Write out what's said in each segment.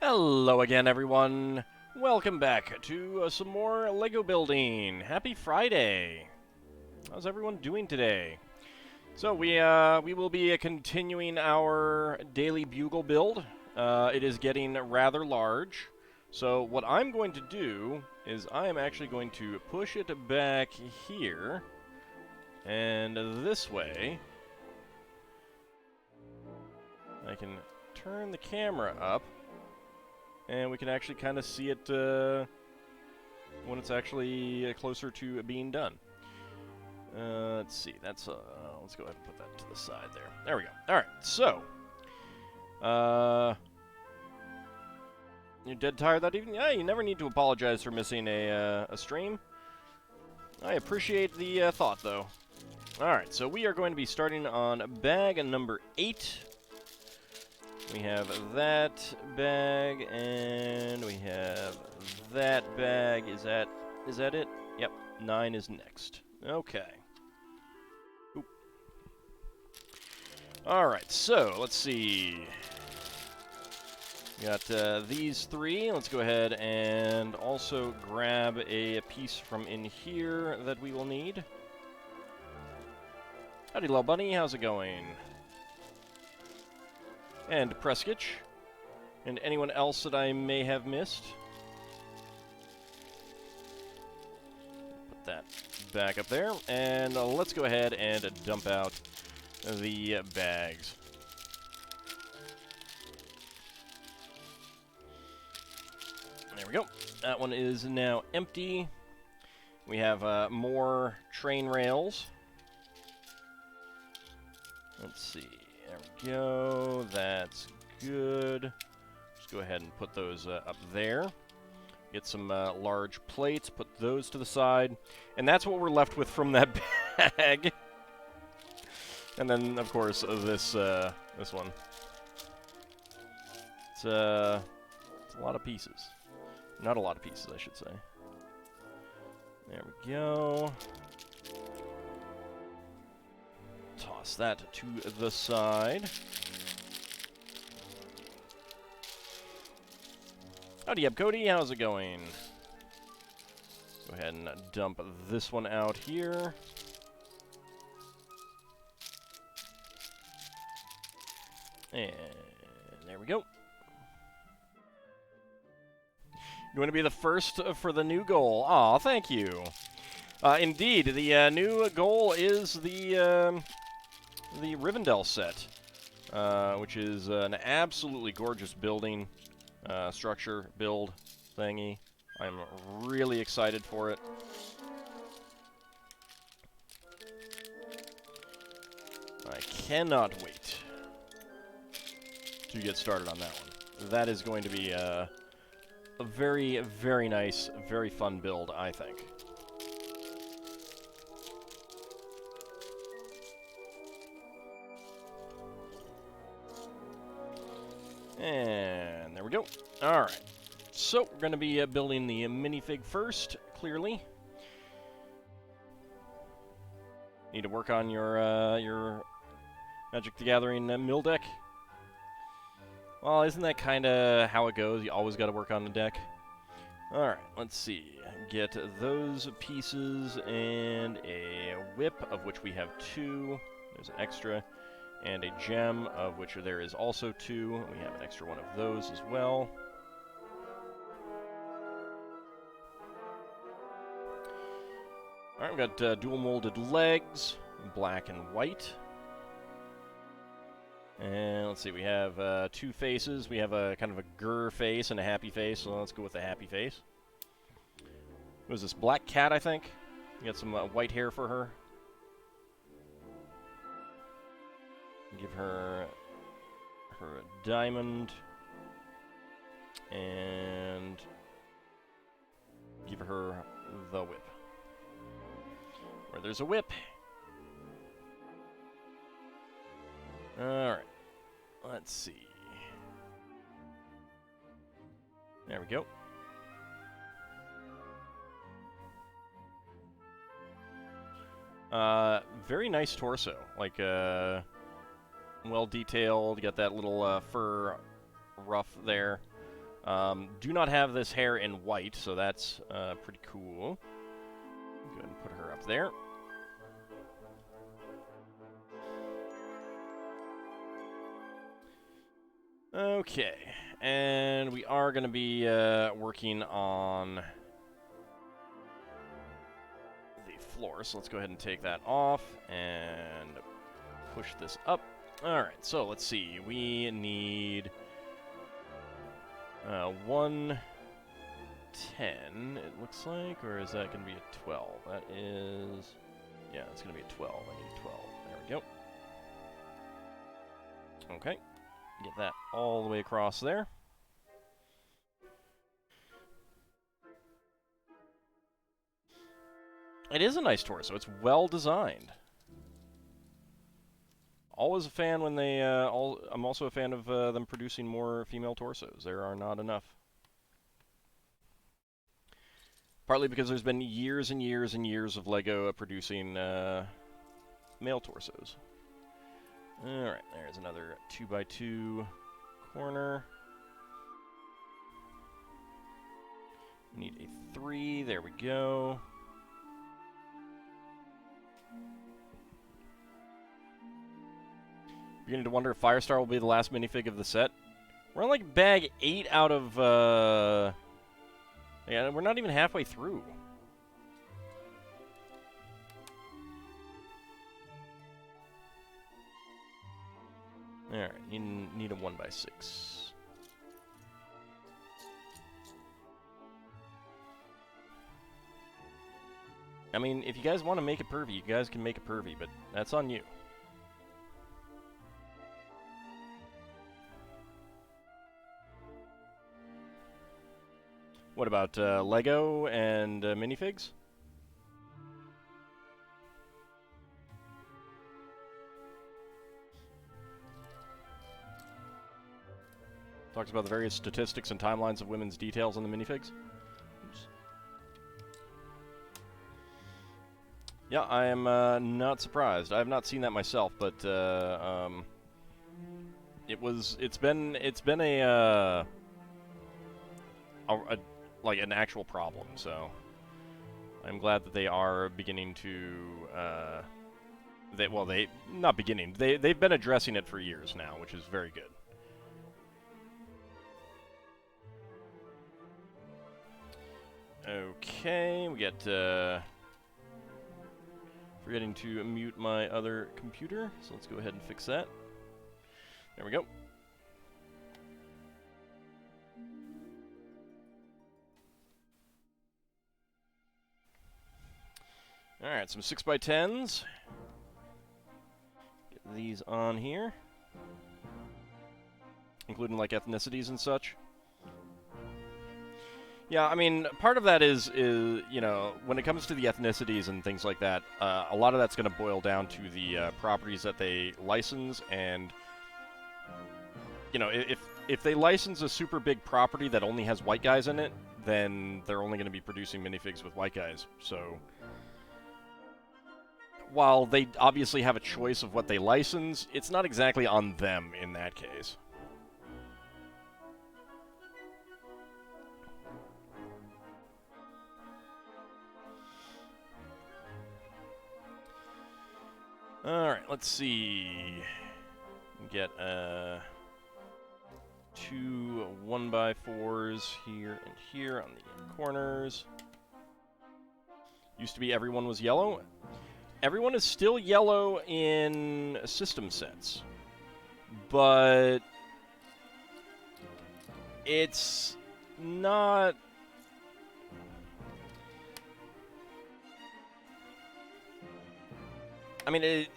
Hello again, everyone. Welcome back to some more Lego building. Happy Friday. How's everyone doing today? So we will be continuing our Daily Bugle build. It is getting rather large. So what I'm going to do is I am actually going to push it back here and this way. I can turn the camera up. And we can actually kind of see it when it's actually closer to being done. Let's see. Let's go ahead and put that to the side there. There we go. All right. So, you're dead tired that evening? Yeah. You never need to apologize for missing a stream. I appreciate the thought, though. All right. So we are going to be starting on bag number 8. We have that bag, and we have that bag. Is that it? Yep, 9 is next. Okay. Oop. All right, so let's see. We got these 3. Let's go ahead and also grab a piece from in here that we will need. Howdy, little bunny. How's it going? And Preskich, and anyone else that I may have missed. Put that back up there, and let's go ahead and dump out the bags. There we go. That one is now empty. We have more train rails. Let's see. There we go. That's good. Just go ahead and put those up there. Get some large plates. Put those to the side. And that's what we're left with from that bag. And then, of course, this one. It's a lot of pieces. Not a lot of pieces, I should say. There we go. Toss that to the side. Howdy up, Cody. How's it going? Go ahead and dump this one out here. And there we go. You want to be the first for the new goal? Aw, thank you. Indeed, the new goal is the Rivendell set, which is an absolutely gorgeous building, structure, build thingy. I'm really excited for it. I cannot wait to get started on that one. That is going to be a very, very nice, very fun build, I think. And there we go. Alright. So, we're going to be building the minifig first, clearly. Need to work on your Magic the Gathering mill deck. Well, isn't that kind of how it goes? You always got to work on the deck. Alright, let's see. Get those pieces and a whip, of which we have 2. There's an extra. And a gem, of which there is also 2. We have an extra one of those as well. Alright, we've got dual molded legs, black and white. And let's see, we have 2 faces. We have a kind of a grr face and a happy face, so let's go with the happy face. What is this, black cat, I think? We got some white hair for her. Give her a diamond, and give her the whip. Where there's a whip. Alright, let's see. There we go. Very nice torso. Like, well detailed. Got that little fur ruff there. Do not have this hair in white, so that's pretty cool. Go ahead and put her up there. Okay, and we are going to be working on the floor, so let's go ahead and take that off and push this up. Alright, so let's see. We need 110, it looks like, or is that going to be a 12? That is... yeah, it's going to be a 12. I need 12. There we go. Okay. Get that all the way across there. It is a nice torso. It's well designed. Always a fan when they... I'm also a fan of them producing more female torsos. There are not enough. Partly because there's been years and years and years of LEGO producing male torsos. Alright, there's another 2x2 corner. We need a 3, there we go. Beginning to wonder if Firestar will be the last minifig of the set. We're on like bag 8 out of, yeah, we're not even halfway through. Alright, need a 1x6. I mean, if you guys want to make it pervy, you guys can make it pervy, but that's on you. What about Lego and minifigs? Talks about the various statistics and timelines of women's details on the minifigs. Oops. Yeah, I am not surprised. I have not seen that myself, but it's been a like an actual problem. So I'm glad that they are beginning to they've been addressing it for years now, which is very good. Okay, we get, forgetting to mute my other computer, so let's go ahead and fix that. There we go. Alright, some 6x10s. Get these on here. Including, like, ethnicities and such. Yeah, I mean, part of that is, you know, when it comes to the ethnicities and things like that, a lot of that's going to boil down to the properties that they license, and, you know, if they license a super big property that only has white guys in it, then they're only going to be producing minifigs with white guys, so... While they obviously have a choice of what they license, it's not exactly on them in that case. Alright, let's see. Get 2 1x4s here and here on the corners. Used to be everyone was yellow. Everyone is still yellow in system sets, but it's not... I mean,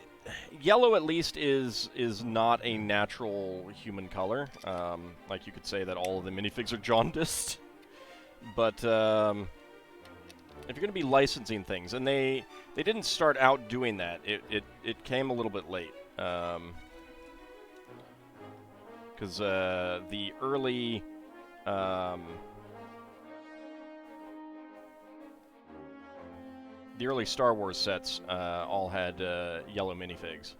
yellow at least is not a natural human color. Like you could say that all of the minifigs are jaundiced, but if you're going to be licensing things, and they didn't start out doing that, it came a little bit late, because the early Star Wars sets all had yellow minifigs.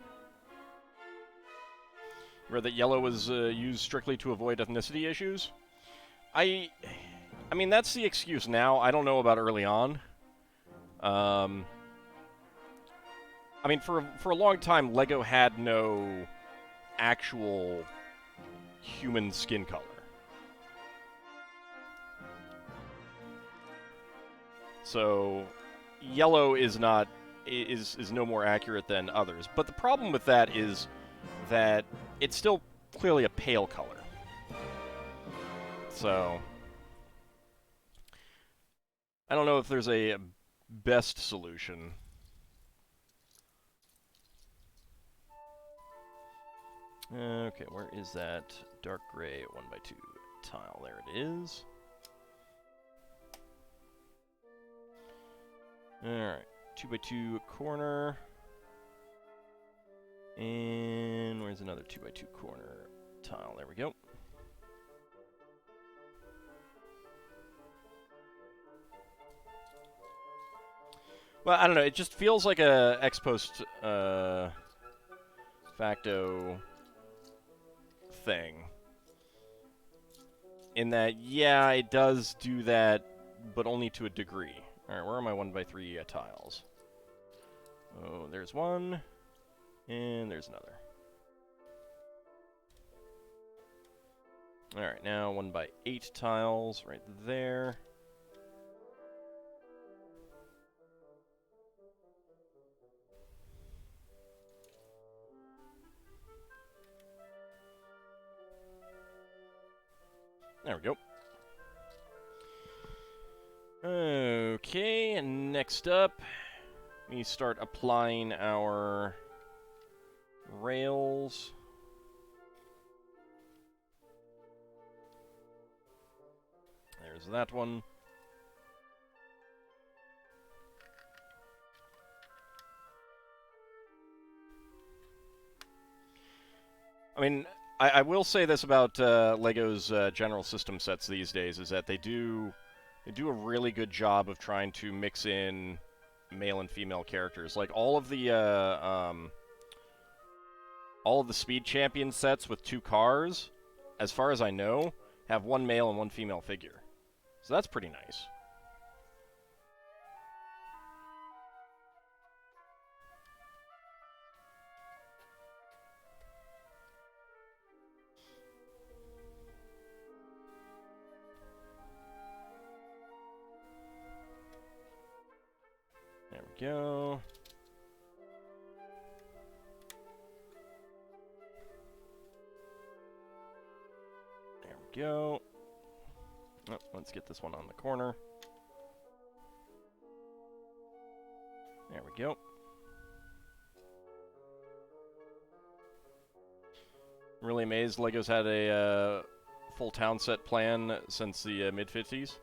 Where that yellow was used strictly to avoid ethnicity issues. I mean, that's the excuse now. I don't know about early on. I mean, for a long time, Lego had no actual human skin color. So, yellow is not is no more accurate than others. But the problem with that is that it's still clearly a pale color. So, I don't know if there's a best solution. Okay, where is that dark gray 1x2 tile? There it is. Alright, 2x2 corner. And where's another 2x2 corner tile? There we go. Well, I don't know, it just feels like a ex post facto thing. In that, yeah, it does do that, but only to a degree. Alright, where are my 1x3 tiles? Oh, there's one, and there's another. Alright, now 1x8 tiles right there. There we go. Okay, and next up, we start applying our rails. There's that one. I mean, I will say this about Lego's general system sets these days, is that they do a really good job of trying to mix in male and female characters. Like all of the Speed Champion sets with 2 cars, as far as I know, have 1 male and 1 female figure. So that's pretty nice. There we go. There we go. Oh, let's get this one on the corner. There we go. I'm really amazed Lego's had a full town set plan since the mid-50s.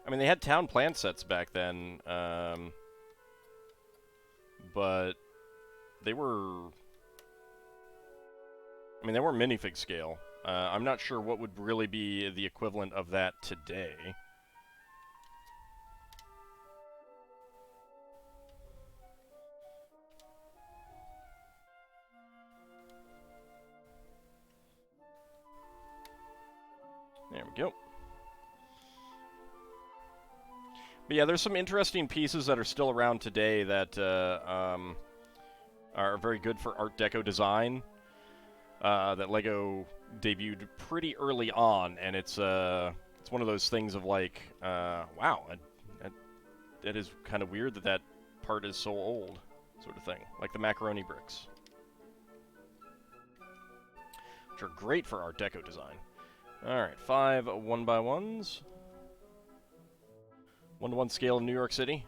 I mean, they had town plan sets back then, but they were... I mean, they were minifig scale. I'm not sure what would really be the equivalent of that today. There we go. But yeah, there's some interesting pieces that are still around today that are very good for Art Deco design. That Lego debuted pretty early on, and it's one of those things of like, wow, that is kind of weird that that part is so old, sort of thing. Like the macaroni bricks, which are great for Art Deco design. All right, 5 1x1s. 1-to-1 scale in New York City.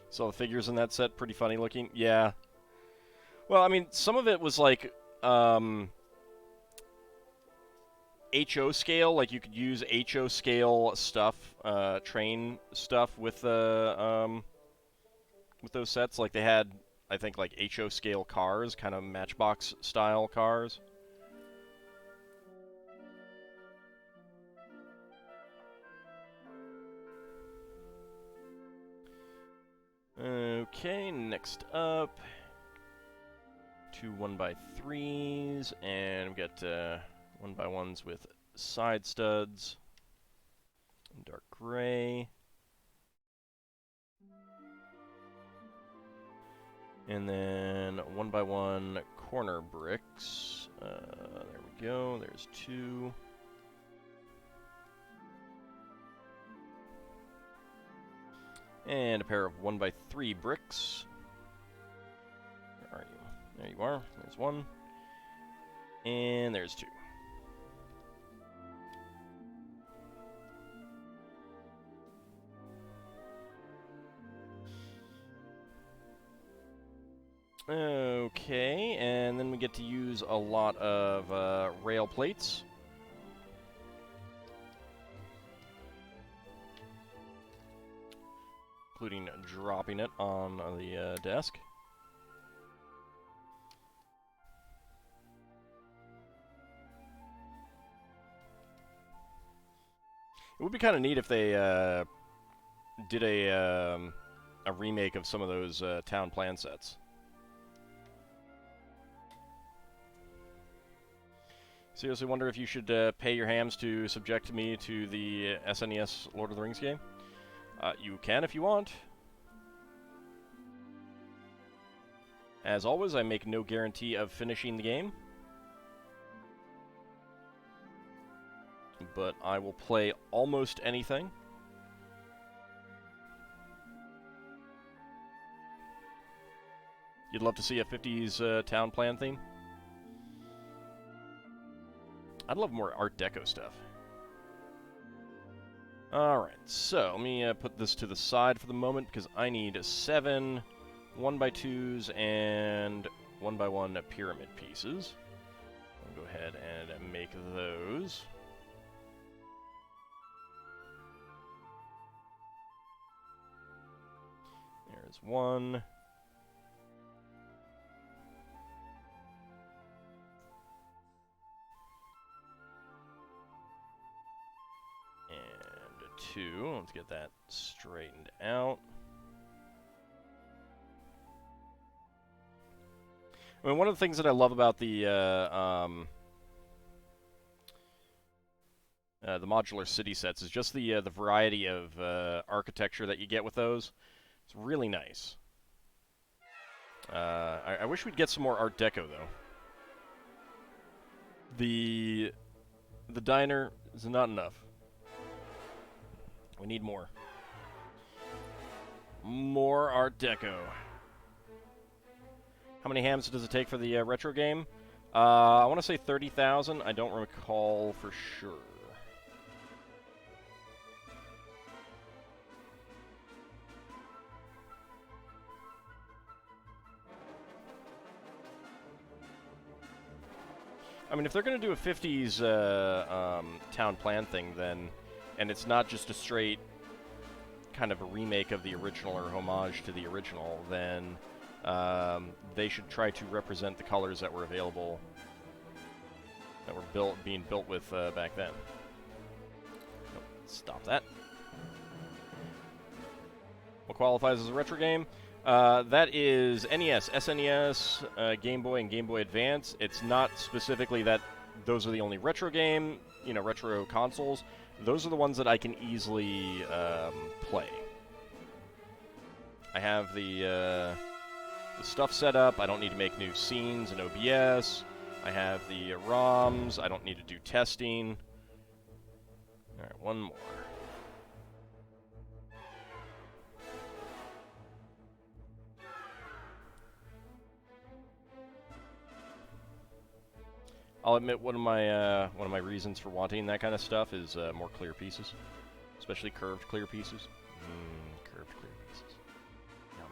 So the figures in that set pretty funny looking. Yeah. Well, I mean, some of it was like HO scale. Like you could use HO scale stuff, train stuff with those sets. Like they had, I think, like HO scale cars, kind of Matchbox style cars. Okay, next up, 2 1x3s, and we've got 1x1s with side studs, dark gray, and then 1x1 corner bricks. There we go, there's 2. And a pair of 1x3 bricks. Where are you? There you are. There's 1. And there's 2. Okay, and then we get to use a lot of rail plates. Including dropping it on the desk. It would be kind of neat if they did a remake of some of those town plan sets. Seriously wonder if you should pay your hams to subject me to the SNES Lord of the Rings game. You can if you want. As always, I make no guarantee of finishing the game. But I will play almost anything. You'd love to see a 50s town plan theme? I'd love more Art Deco stuff. Alright, so let me put this to the side for the moment because I need 7 1x2s and 1x1 pyramid pieces. I'll go ahead and make those. There's 1. And 2. Let's get that straightened out. I mean, one of the things that I love about the modular city sets is just the variety of architecture that you get with those. It's really nice. I wish we'd get some more Art Deco though. The diner is not enough. We need more. More Art Deco. How many hams does it take for the retro game? I want to say 30,000. I don't recall for sure. I mean, if they're going to do a 50s town plan thing, then, and it's not just a straight kind of a remake of the original or homage to the original, then they should try to represent the colors that were available, that were being built with back then. Nope, stop that. What qualifies as a retro game? That is NES, SNES, Game Boy, and Game Boy Advance. It's not specifically that those are the only retro retro consoles. Those are the ones that I can easily play. I have the stuff set up. I don't need to make new scenes in OBS. I have the ROMs. I don't need to do testing. All right, one more. I'll admit one of my reasons for wanting that kind of stuff is more clear pieces, especially curved clear pieces. Curved clear pieces. Yum.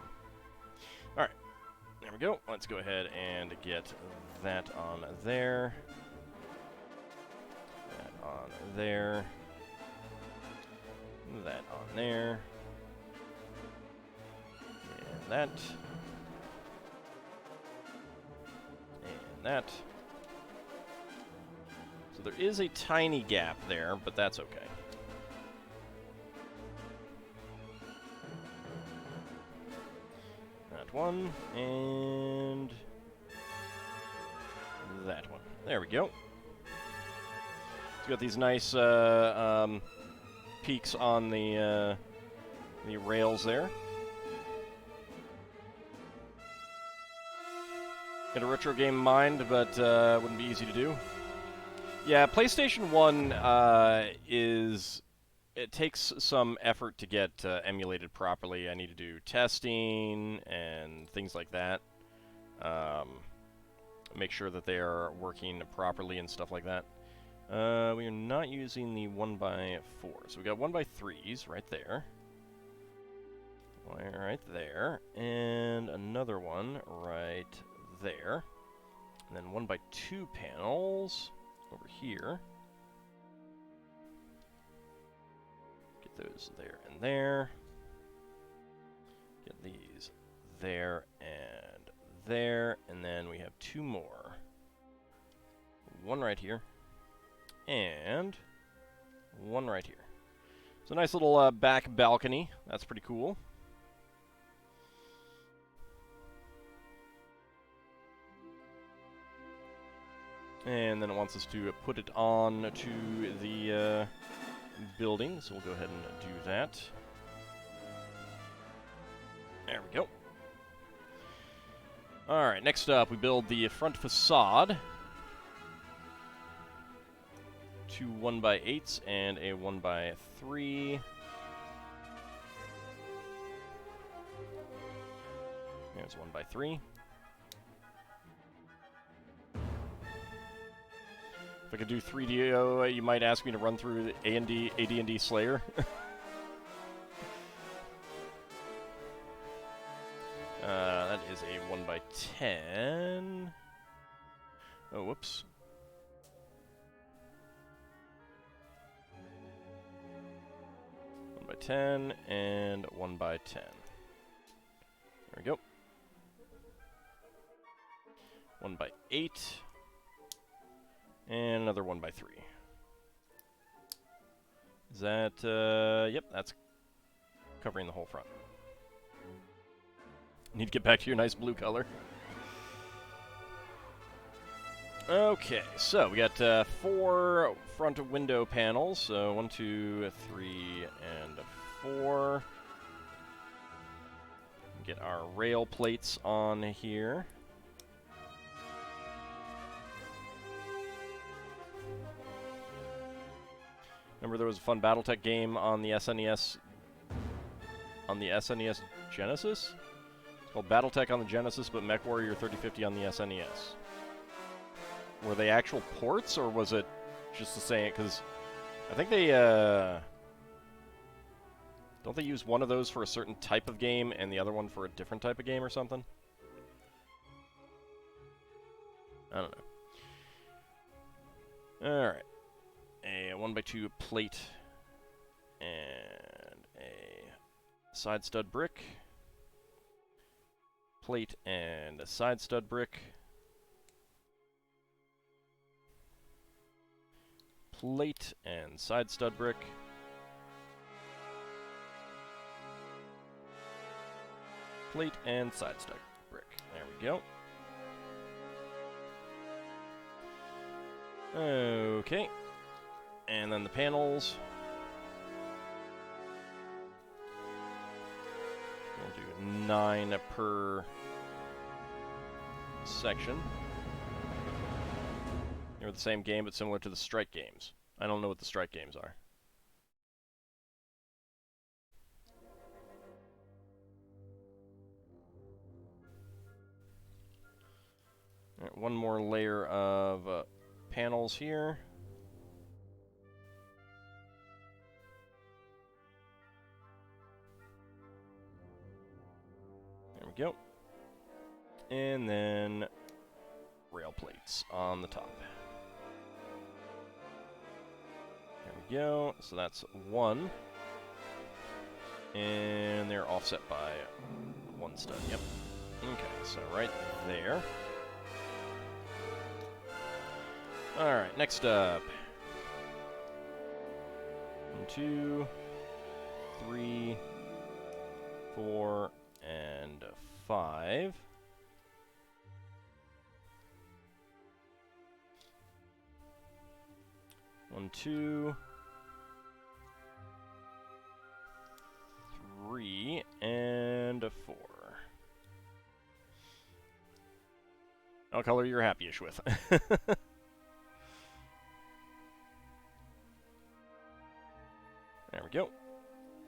All right. There we go. Let's go ahead and get that on there. That on there. That on there. And that. And that. So there is a tiny gap there, but that's okay. that one, and that one. There we go. It's got these nice peaks on the rails there. Got a retro game in mind, but wouldn't be easy to do. Yeah, PlayStation 1 it takes some effort to get emulated properly. I need to do testing and things like that. Make sure that they are working properly and stuff like that. We are not using the 1x4, so we got 1x3s right there. Right there, and another one right there. And then 1x2 panels over here. Get those there and there. Get these there and there. And then we have two more. One right here. And one right here. It's a nice little back balcony. That's pretty cool. And then it wants us to put it on to the building, so we'll go ahead and do that. There we go. Alright, next up we build the front facade. Two 1x8s and a 1x3. There's 1x3. If I could do 3DO, you might ask me to run through the AD&D Slayer. That is a 1x10. Oh, whoops. 1x10 and 1x10. There we go. 1x8. And another 1x3. Is that, yep, that's covering the whole front. Need to get back to your nice blue color. Okay, so we got 4 front window panels. So 1, 2, 3, and 4. Get our rail plates on here. Remember there was a fun Battletech game on the SNES, Genesis? It's called Battletech on the Genesis, but MechWarrior 3050 on the SNES. Were they actual ports, or was it just the same? Because I think they, don't they use one of those for a certain type of game and the other one for a different type of game or something? I don't know. Alright. A 1x2 plate and a side stud brick. Plate and a side stud brick. Plate and side stud brick. Plate and side stud brick. There we go. Okay. And then the panels. We'll do 9 per section. They're the same game, but similar to the Strike games. I don't know what the Strike games are. All right, one more layer of panels here. There we go. And then rail plates on the top. There we go. So that's 1. And they're offset by 1 stud. Yep. Okay, so right there. Alright, next up. 1, 2, 3, 4, and 5. One, 2, 3, and a 4. What color you're happy-ish with? There we go.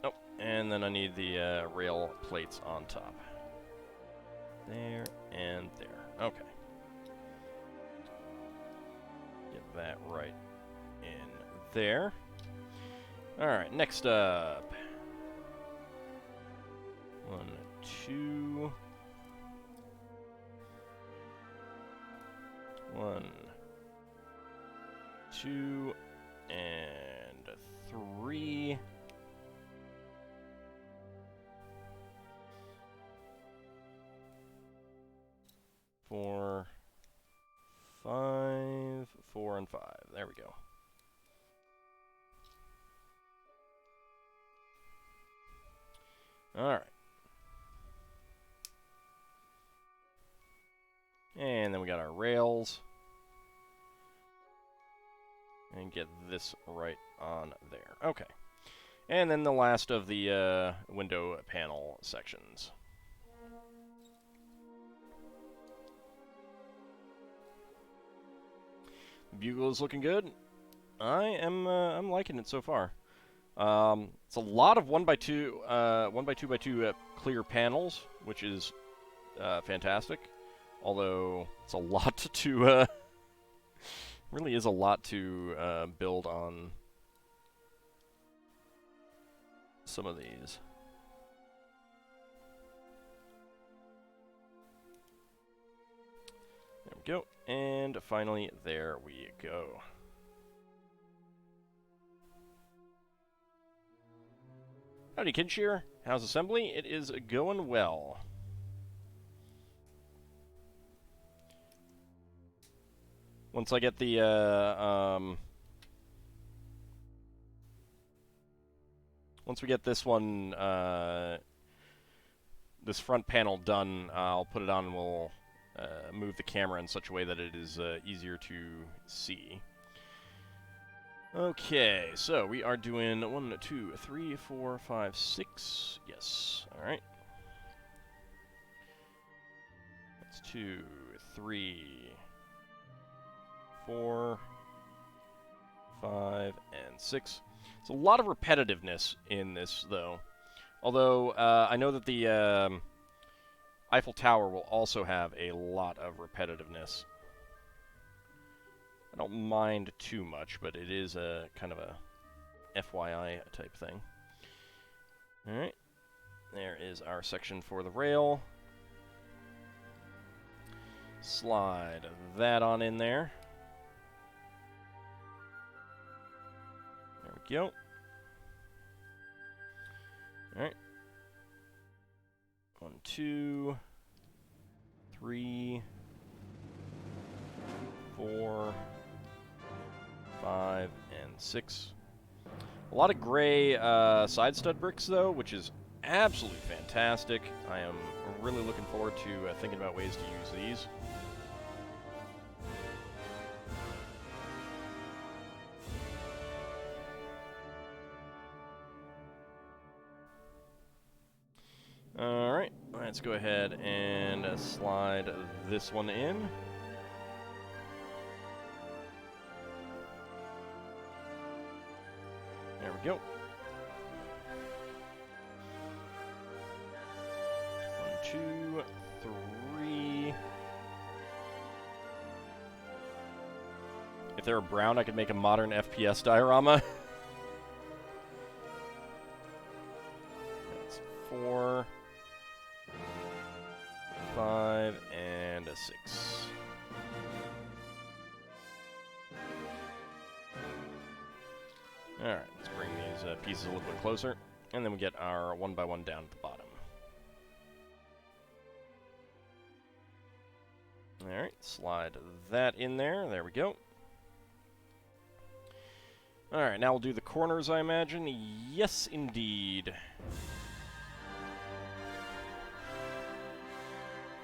Oh, and then I need the rail plates on top. There and there. Okay. Get that right in there. Alright, next up. 1, 2. 1, 2, and 3. 4, 5, 4, and 5. There we go. Alright. And then we got our rails. And get this right on there. Okay. And then the last of the window panel sections. Bugle is looking good. I'm liking it so far. It's a lot of 1x2, 1x2x2 clear panels, which is fantastic. Although it's a lot to really is a lot to build on some of these. There we go. And finally, there we go. Howdy, Kinshire. How's assembly? It is going well. Once I get the, once we get this one, this front panel done, I'll put it on and we'll move the camera in such a way that it is easier to see. Okay, so we are doing 1, 2, 3, 4, 5, 6. Yes, all right. That's 2, 3, 4, 5, and 6. It's a lot of repetitiveness in this, though. Although, I know that the Eiffel Tower will also have a lot of repetitiveness. I don't mind too much, but it is a kind of a FYI type thing. Alright. There is our section for the rail. Slide that on in there. There we go. Alright. 1, 2, 3, 4, 5, and 6. A lot of gray side stud bricks, though, which is absolutely fantastic. I am really looking forward to thinking about ways to use these. Alright, let's go ahead and slide this one in. There we go. 1, 2, 3. If they were brown, I could make a modern FPS diorama. That's 4, 5, and a 6. Alright, let's bring these pieces a little bit closer, and then we get our 1x1 down at the bottom. Alright, slide that in there. There we go. Alright, now we'll do the corners, I imagine. Yes, indeed.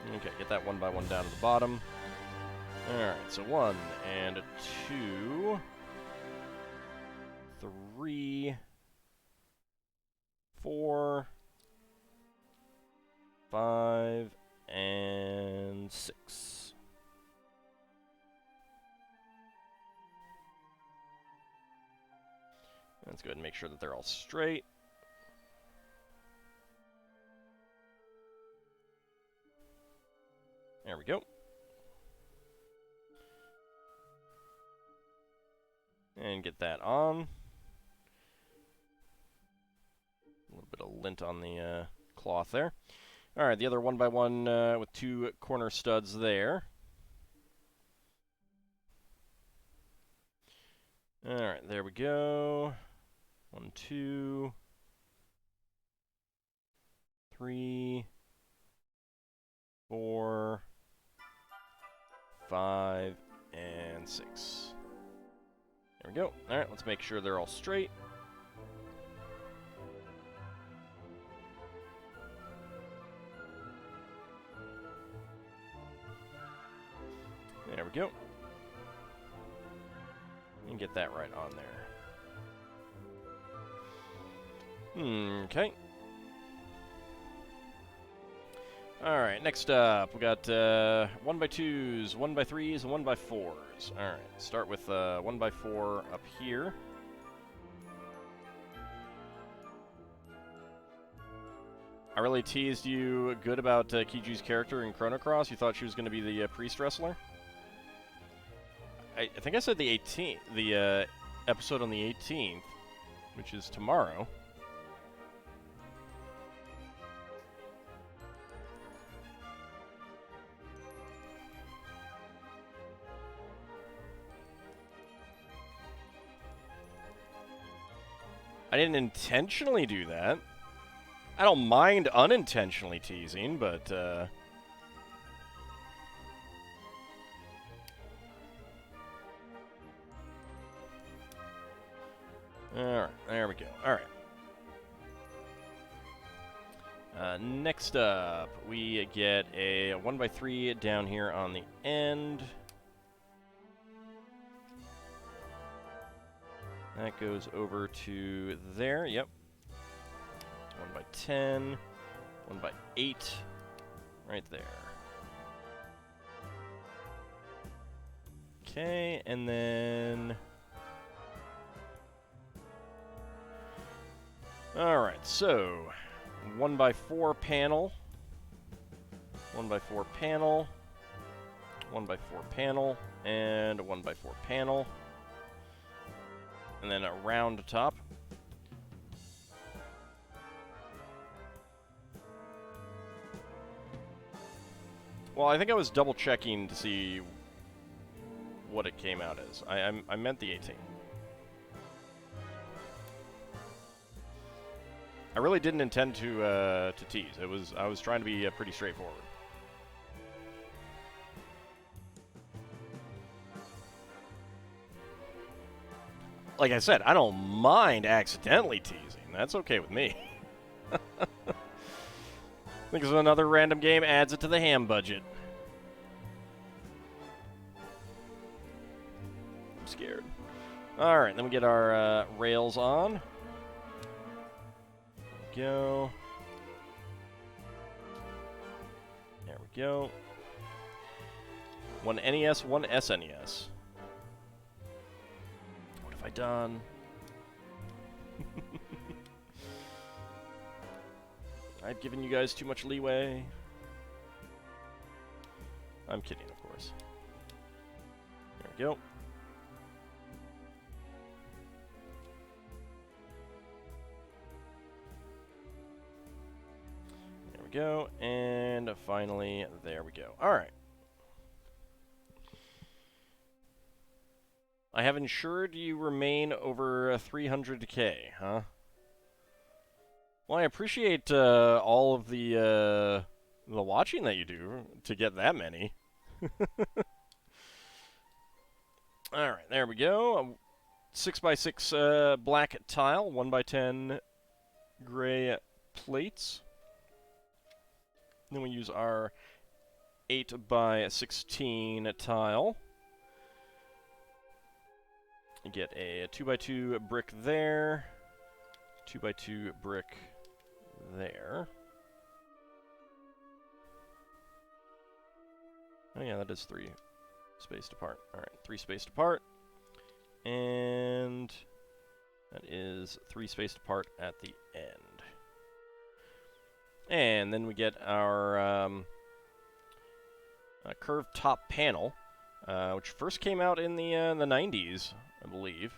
Okay, get that 1 by 1 down to the bottom. Alright, so 1 and a 2, 3, 4, 5, and 6. Let's go ahead and make sure that they're all straight. There we go. And get that on. A little bit of lint on the cloth there. Alright, the other 1 by 1 with 2 corner studs there. Alright, there we go. 1, 2, 3, 4, 5, and 6. There we go. Alright, let's make sure they're all straight. There we go. And get that right on there. Okay. Alright, next up, we got 1 by 2s, 1 by 3s, and 1 by 4s. Alright, start with 1 by 4 up here. I really teased you good about Kiju's character in Chrono Cross. You thought she was going to be the priest wrestler? I think I said the 18th, the episode on the 18th, which is tomorrow. I didn't intentionally do that. I don't mind unintentionally teasing, but alright, there we go. Alright. Next up, we get a 1 by 3 down here on the end. That goes over to there, yep. 1 by 10, 1 by 8, right there. Okay, and then... Alright, so 1 by 4 panel, 1 by 4 panel, 1 by 4 panel, and a 1 by 4 panel. And then a round top. Well, I think I was double checking to see what it came out as. I meant the 18. I really didn't intend to tease. I was trying to be pretty straightforward. Like I said, I don't mind accidentally teasing. That's okay with me. I think it's another random game adds it to the ham budget. I'm scared. Alright, then we get our rails on. There we go. There we go. 1 NES, 1 SNES. What have I done? I've given you guys too much leeway. I'm kidding, of course. There we go. There we go. And finally, there we go. All right. I have ensured you remain over 300k, huh? Well, I appreciate all of the watching that you do to get that many. All right, there we go. 6x6 black tile, 1x10 gray plates. Then we use our 8 by 16 tile. You get a 2 by 2 brick there, 2 by 2 brick there. Oh yeah, that is 3 spaced apart. Alright, 3 spaced apart. And that is 3 spaced apart at the end. And then we get our curved top panel, which first came out in the 90s, I believe.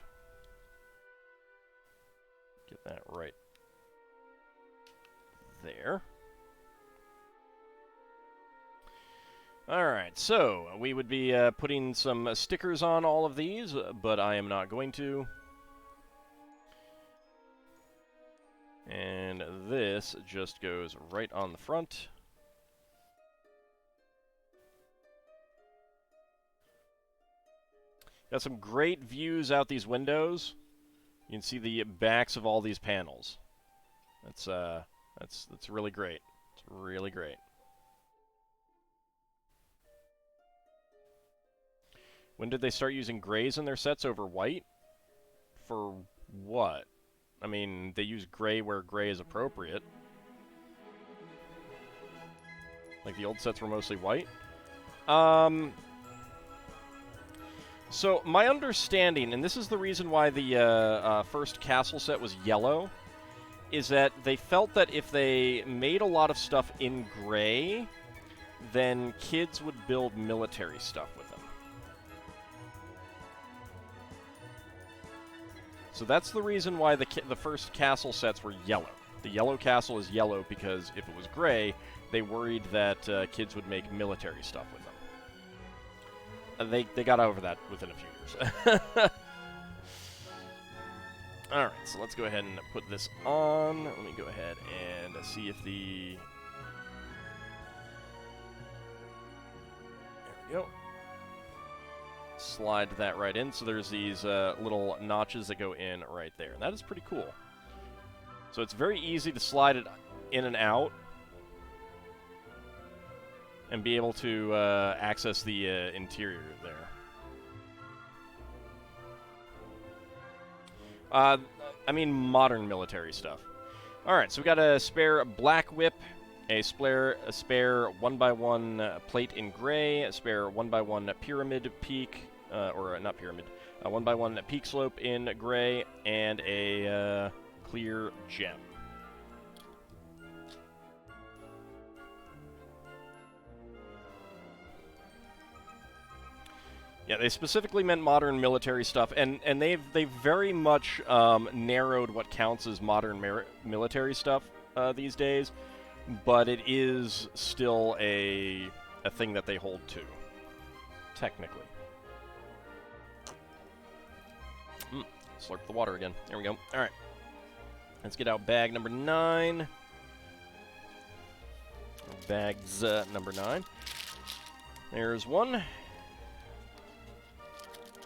Get that right there. Alright, so we would be putting some stickers on all of these, but I am not going to. And this just goes right on the front. Got some great views out these windows. You can see the backs of all these panels. That's really great. It's really great. When did they start using grays in their sets over white? For what? I mean, they use gray where gray is appropriate. Like the old sets were mostly white. So my understanding, and this is the reason why the first castle set was yellow, is that they felt that if they made a lot of stuff in gray, then kids would build military stuff with them. So that's the reason why the first castle sets were yellow. The yellow castle is yellow because if it was gray, they worried that kids would make military stuff with them. They got over that within a few years. Alright, so let's go ahead and put this on. Let me go ahead and see if the... There we go. Slide that right in. So there's these little notches that go in right there. And that is pretty cool. So it's very easy to slide it in and out and be able to access the interior there. I mean modern military stuff. Alright, so we got a spare black whip, a spare 1x1 plate in gray, a spare 1x1 pyramid peak, or not pyramid, 1x1 peak slope in gray, and a clear gem. Yeah, they specifically meant modern military stuff, and they've very much narrowed what counts as modern military stuff these days, but it is still a thing that they hold to, technically. Slurp the water again. There we go. All right, let's get out bag number 9. Bags number 9. There's one.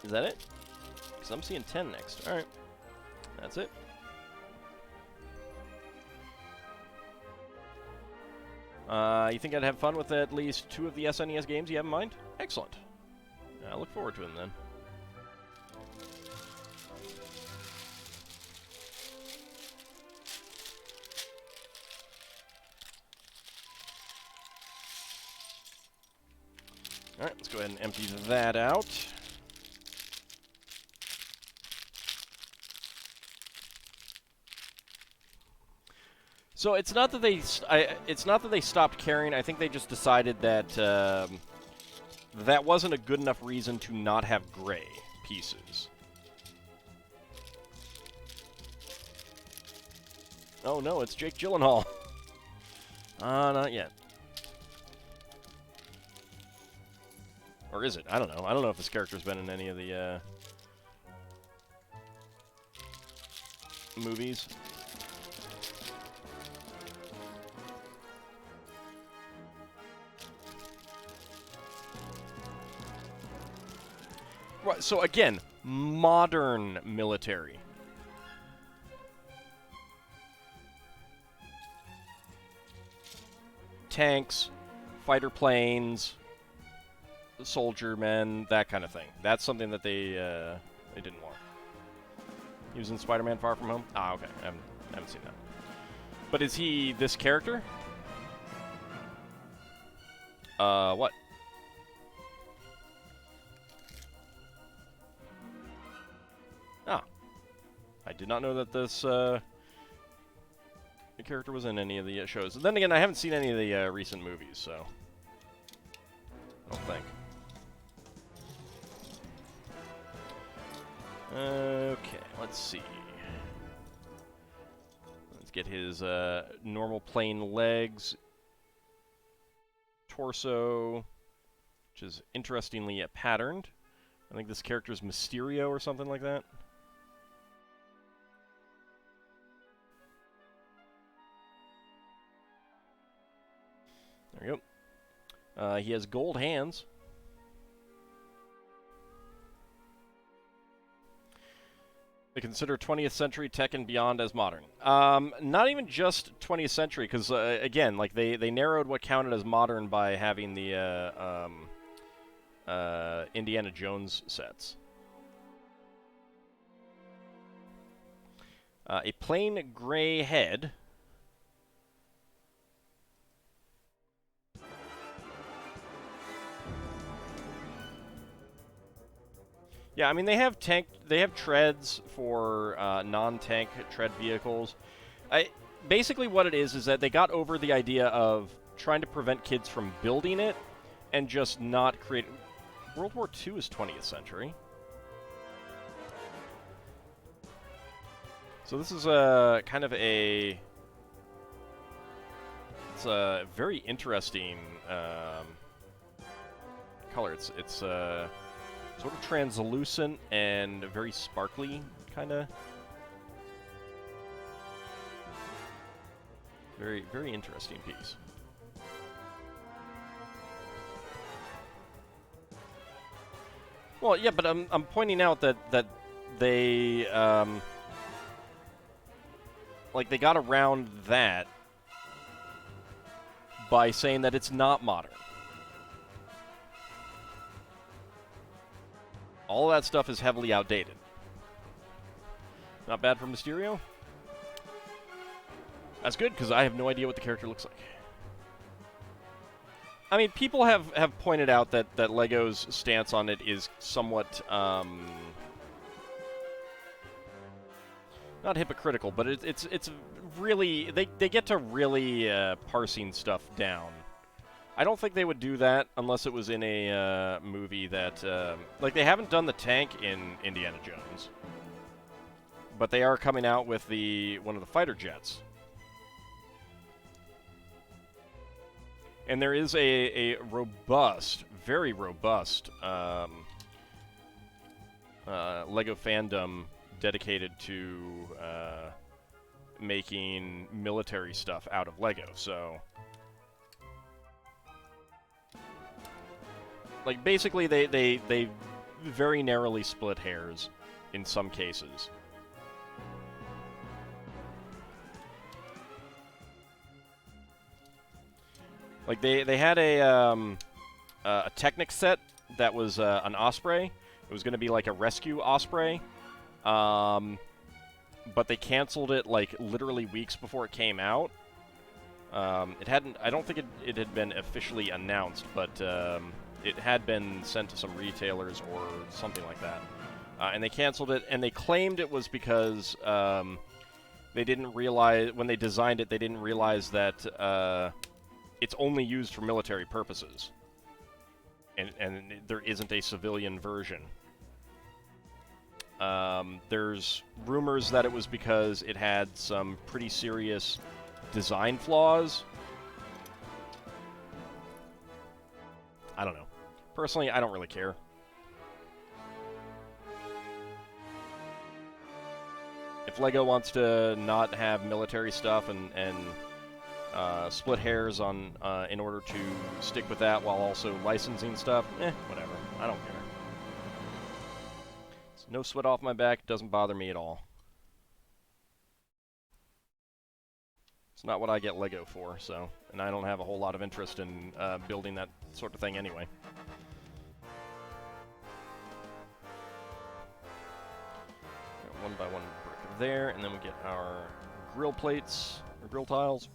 Is that it? Because I'm seeing 10 next. Alright. That's it. You think I'd have fun with at least 2 of the SNES games you have in mind? Excellent. I look forward to them then. Alright, let's go ahead and empty that out. So it's not that they stopped caring. I think they just decided that that wasn't a good enough reason to not have gray pieces. Oh no, it's Jake Gyllenhaal. Not yet. Or is it? I don't know. I don't know if this character's been in any of the movies. Right, so again, modern military. Tanks, fighter planes, soldier men, that kind of thing. That's something that they didn't want. He was in Spider-Man Far From Home? Ah, okay. I haven't seen that. But is he this character? What? Ah. I did not know that this, the character was in any of the shows. And then again, I haven't seen any of the recent movies, so I don't think. Okay, let's see. Let's get his normal plain legs, torso, which is interestingly patterned. I think this character is Mysterio or something like that. There we go. He has gold hands. They consider 20th century tech and beyond as modern. Not even just 20th century, because again, like they narrowed what counted as modern by having the Indiana Jones sets. A plain gray head. Yeah, I mean they have treads for non-tank tread vehicles. Basically what it is that they got over the idea of trying to prevent kids from building it and just not create. World War II is 20th century. So this is kind of a. It's a very interesting color. It's sort of translucent and very sparkly, kind of. Very, very interesting piece. Well, yeah, but I'm pointing out that they like they got around that by saying that it's not modern. All that stuff is heavily outdated. Not bad for Mysterio. That's good, because I have no idea what the character looks like. I mean, people have pointed out that LEGO's stance on it is somewhat, not hypocritical, but it's really, they get to really parsing stuff down. I don't think they would do that unless it was in a movie that, like they haven't done the tank in Indiana Jones, but they are coming out with one of the fighter jets. And there is a robust, very robust LEGO fandom dedicated to making military stuff out of LEGO, so. Like, basically, they very narrowly split hairs in some cases. Like, they had a Technic set that was an Osprey. It was going to be like a rescue Osprey. But they canceled it, like, literally weeks before it came out. It hadn't... I don't think it had been officially announced, but... it had been sent to some retailers or something like that. And they canceled it, and they claimed it was because they didn't realize, when they designed it, they didn't realize that it's only used for military purposes. And there isn't a civilian version. There's rumors that it was because it had some pretty serious design flaws. I don't know. Personally, I don't really care. If LEGO wants to not have military stuff and split hairs on in order to stick with that while also licensing stuff, whatever. I don't care. It's no sweat off my back. It doesn't bother me at all. It's not what I get Lego for, so... And I don't have a whole lot of interest in building that sort of thing anyway. One by one brick there, and then we get our grill plates, or grill tiles.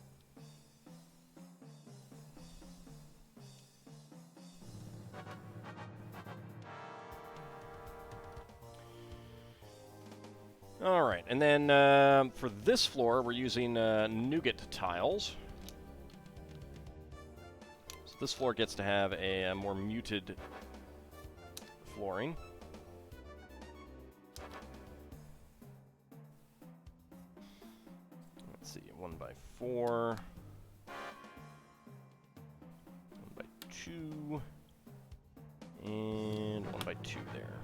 Alright, and then for this floor, we're using nougat tiles. So this floor gets to have a more muted flooring. Let's see, 1x4, 1x2, and 1x2 there.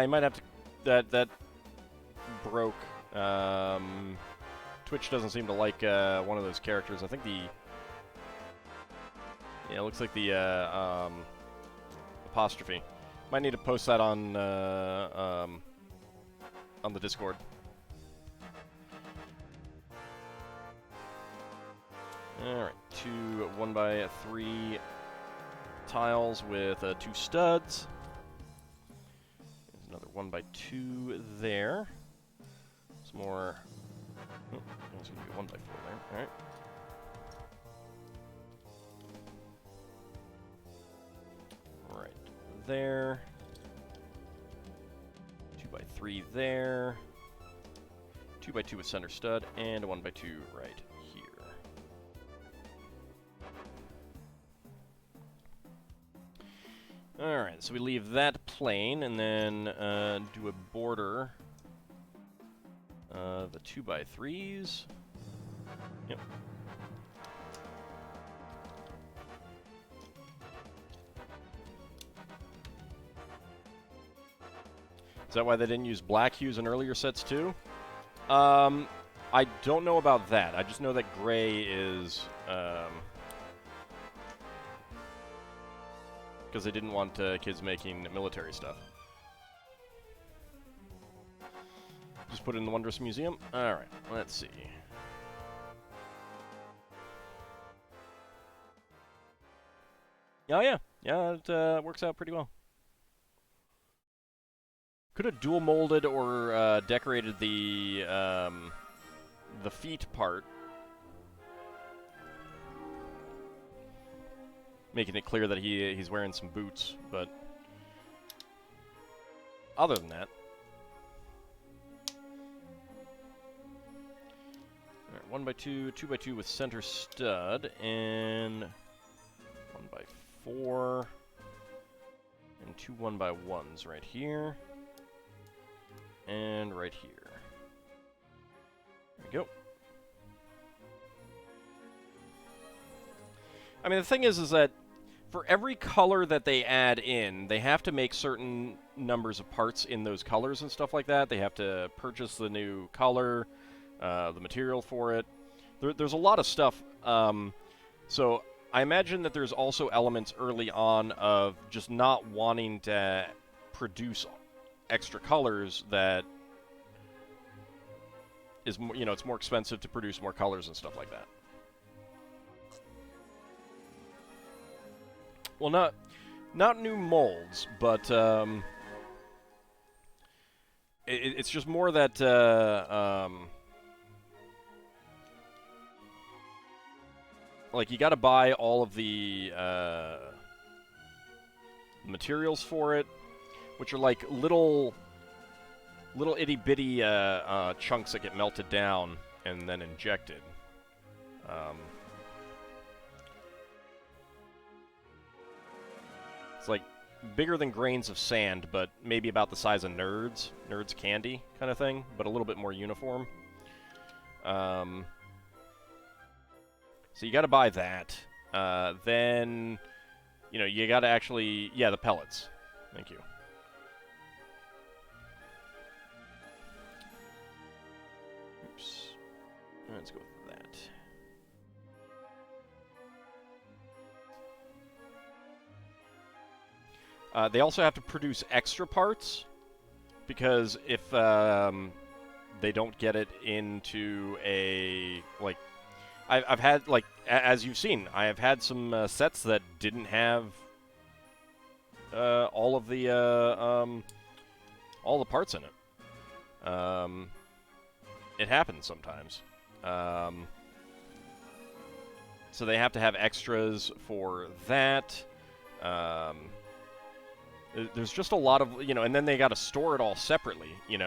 You might have to... That broke. Twitch doesn't seem to like one of those characters. I think the... Yeah, it looks like the apostrophe. Might need to post that on the Discord. Alright, 2 1x3 tiles with 2 studs. Another 1x2 there. Some more. Oh, there's going to be 1x4 there. Alright. Right there. 2x3 there. 2x2 with center stud, and a 1x2 right here. Alright, so we leave that plain, and then do a border of the 2x3s. Yep. Is that why they didn't use black hues in earlier sets too? I don't know about that. I just know that gray is... because they didn't want kids making military stuff. Just put it in the Wondrous Museum? Alright, let's see. Oh yeah, yeah, it works out pretty well. Could have dual molded or decorated the feet part, making it clear that he's wearing some boots, but other than that, all right, 1x2, 2x2 with center stud, and 1x4, and 2 1x1s right here. And right here. There we go. I mean, the thing is that for every color that they add in, they have to make certain numbers of parts in those colors and stuff like that. They have to purchase the new color, the material for it. There's a lot of stuff. So I imagine that there's also elements early on of just not wanting to produce extra colors that is more, it's more expensive to produce more colors and stuff like that. Well, not new molds, but it's just more that like you got to buy all of the materials for it, which are like little itty bitty chunks that get melted down and then injected. It's like bigger than grains of sand, but maybe about the size of Nerds candy kind of thing, but a little bit more uniform. So you got to buy that. Then, you got to actually, the pellets. Thank you. Oops. Let's go with that. They also have to produce extra parts, because if they don't get it into a, like, I've had, like, as you've seen, I have had some sets that didn't have all the parts in it. It happens sometimes. So they have to have extras for that. There's just a lot of, and then they got to store it all separately, You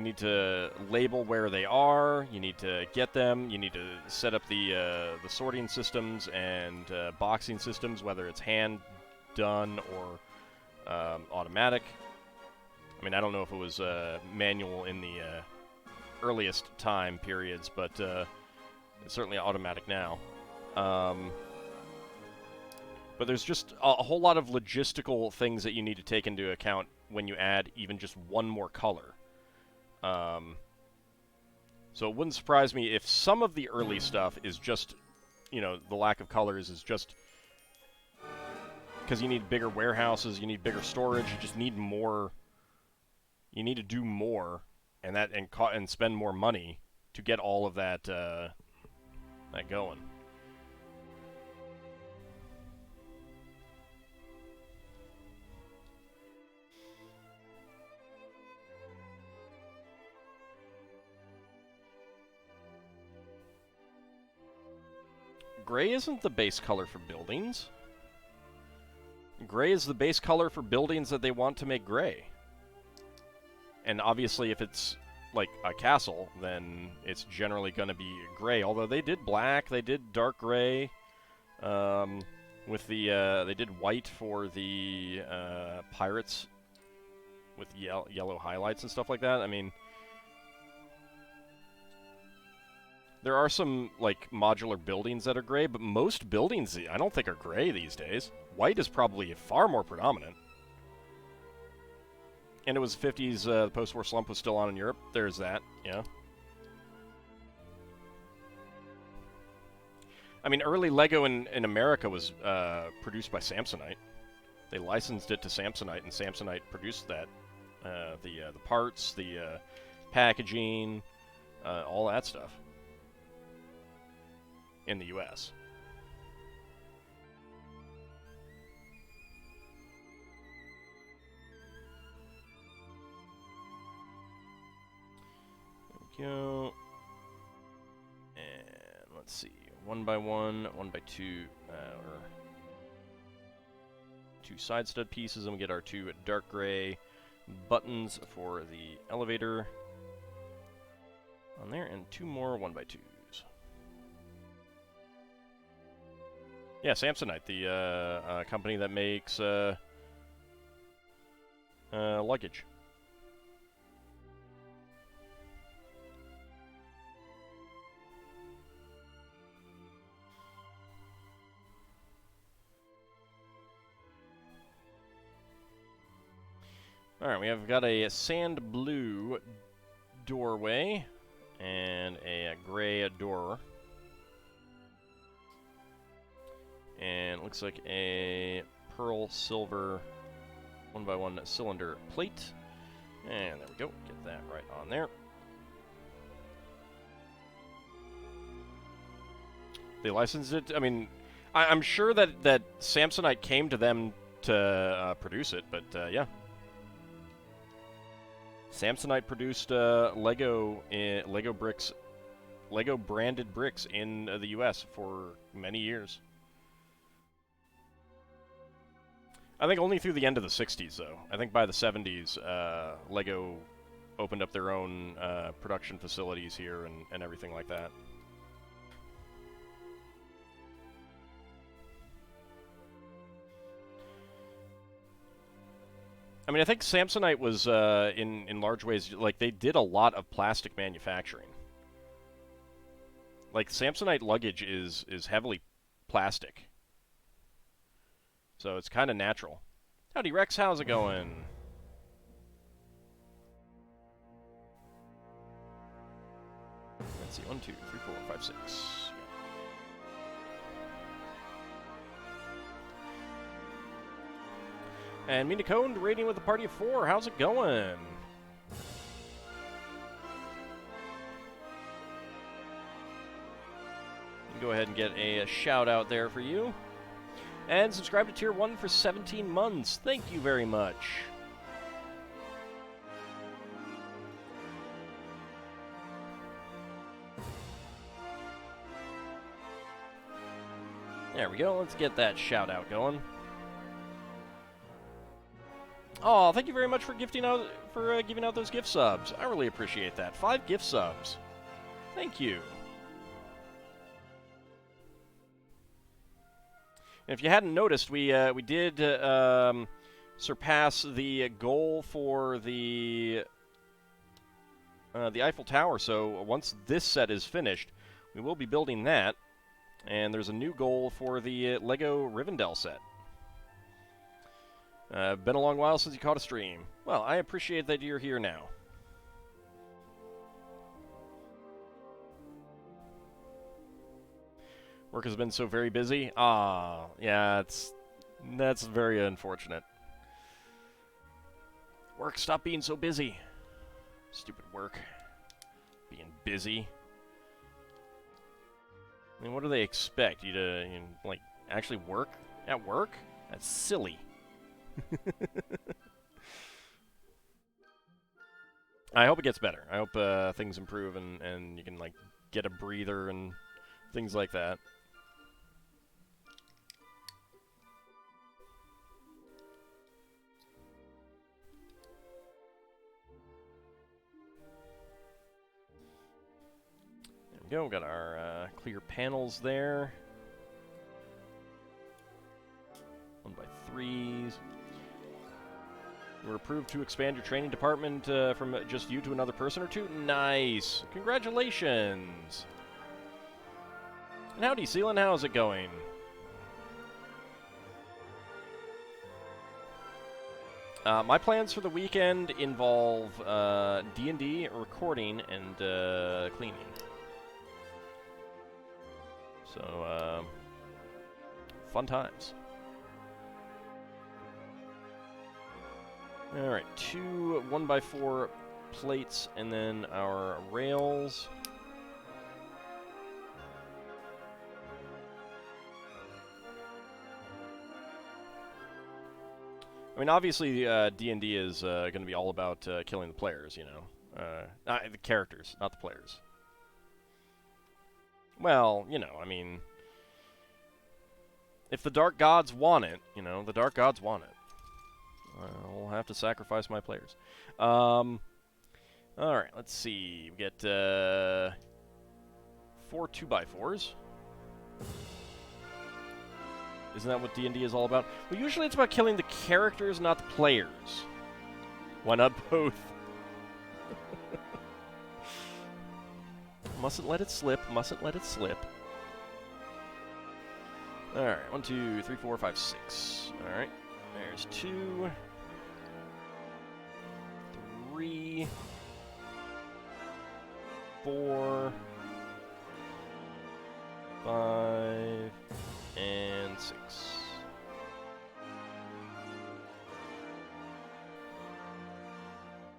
need to label where they are. You need to get them. You need to set up the sorting systems and boxing systems, whether it's hand done or automatic. I mean, I don't know if it was manual in the earliest time periods, but it's certainly automatic now. But there's just a whole lot of logistical things that you need to take into account when you add even just one more color. So it wouldn't surprise me if some of the early stuff is just, the lack of colors is just because you need bigger warehouses, you need bigger storage, you just need more. You need to do more, and spend more money to get all of that going. Gray isn't the base color for buildings. Gray is the base color for buildings that they want to make gray. And obviously, if it's like a castle, then it's generally going to be gray. Although they did black, they did dark gray. They did white for the pirates with yellow highlights and stuff like that. I mean, there are some, like, modular buildings that are gray, but most buildings I don't think are gray these days. White is probably far more predominant. And it was 50s, the post-war slump was still on in Europe. There's that, yeah. I mean, early Lego in America was produced by Samsonite. They licensed it to Samsonite, and Samsonite produced that. The parts, the packaging, all that stuff. In the U.S. There we go. And let's see. 1 by 1, 1 by 2, or 2 side stud pieces, and we get our 2 dark gray buttons for the elevator on there, and 2 more 1 by 2s. Yeah, Samsonite, the company that makes luggage. Alright, we have got a sand blue doorway and a gray door. And it looks like a pearl silver 1 by 1 cylinder plate. And there we go. Get that right on there. They licensed it. I mean, I'm sure that Samsonite came to them to produce it, but yeah. Samsonite produced Lego bricks, Lego branded bricks in the U.S. for many years. I think only through the end of the 60s, though. I think by the 70s, Lego opened up their own production facilities here and everything like that. I mean, I think Samsonite was, in large ways, like, they did a lot of plastic manufacturing. Like, Samsonite luggage is heavily plastic. So it's kind of natural. Howdy, Rex. How's it going? Let's see. 1, 2, 3, 4, 5, 6. Yeah. And Minacone raiding with a party of 4. How's it going? Go ahead and get a shout out there for you. And subscribe to Tier 1 for 17 months. Thank you very much. There we go. Let's get that shout out going. Oh, thank you very much for giving out those gift subs. I really appreciate that. 5 gift subs. Thank you. And if you hadn't noticed, we did surpass the goal for the Eiffel Tower. So once this set is finished, we will be building that. And there's a new goal for the Lego Rivendell set. Been a long while since you caught a stream. Well, I appreciate that you're here now. Work has been so very busy. Ah, yeah, that's very unfortunate. Work, stop being so busy. Stupid work. Being busy. I mean, what do they expect? You to, like, actually work at work? That's silly. I hope it gets better. I hope things improve and you can, like, get a breather and things like that. There we go. We got our clear panels there. 1x3s. You were approved to expand your training department from just you to another person or two? Nice! Congratulations! And howdy, Seelan, how's it going? My plans for the weekend involve D&D, recording, and cleaning. So, fun times. Alright, 2 1x4 plates, and then our rails. I mean, obviously, D&D is going to be all about killing the players, you know. The characters, not the players. Well, you know, I mean, if the Dark Gods want it, you know, the Dark Gods want it. I'll have to sacrifice my players. Alright, let's see. We get 4 2x4s. Isn't that what D&D is all about? Well, usually it's about killing the characters, not the players. Why not both? Mustn't let it slip. Mustn't let it slip. Alright, 1, 2, 3, 4, 5, 6. Alright, there's 2. 3. 4. 5. And 6.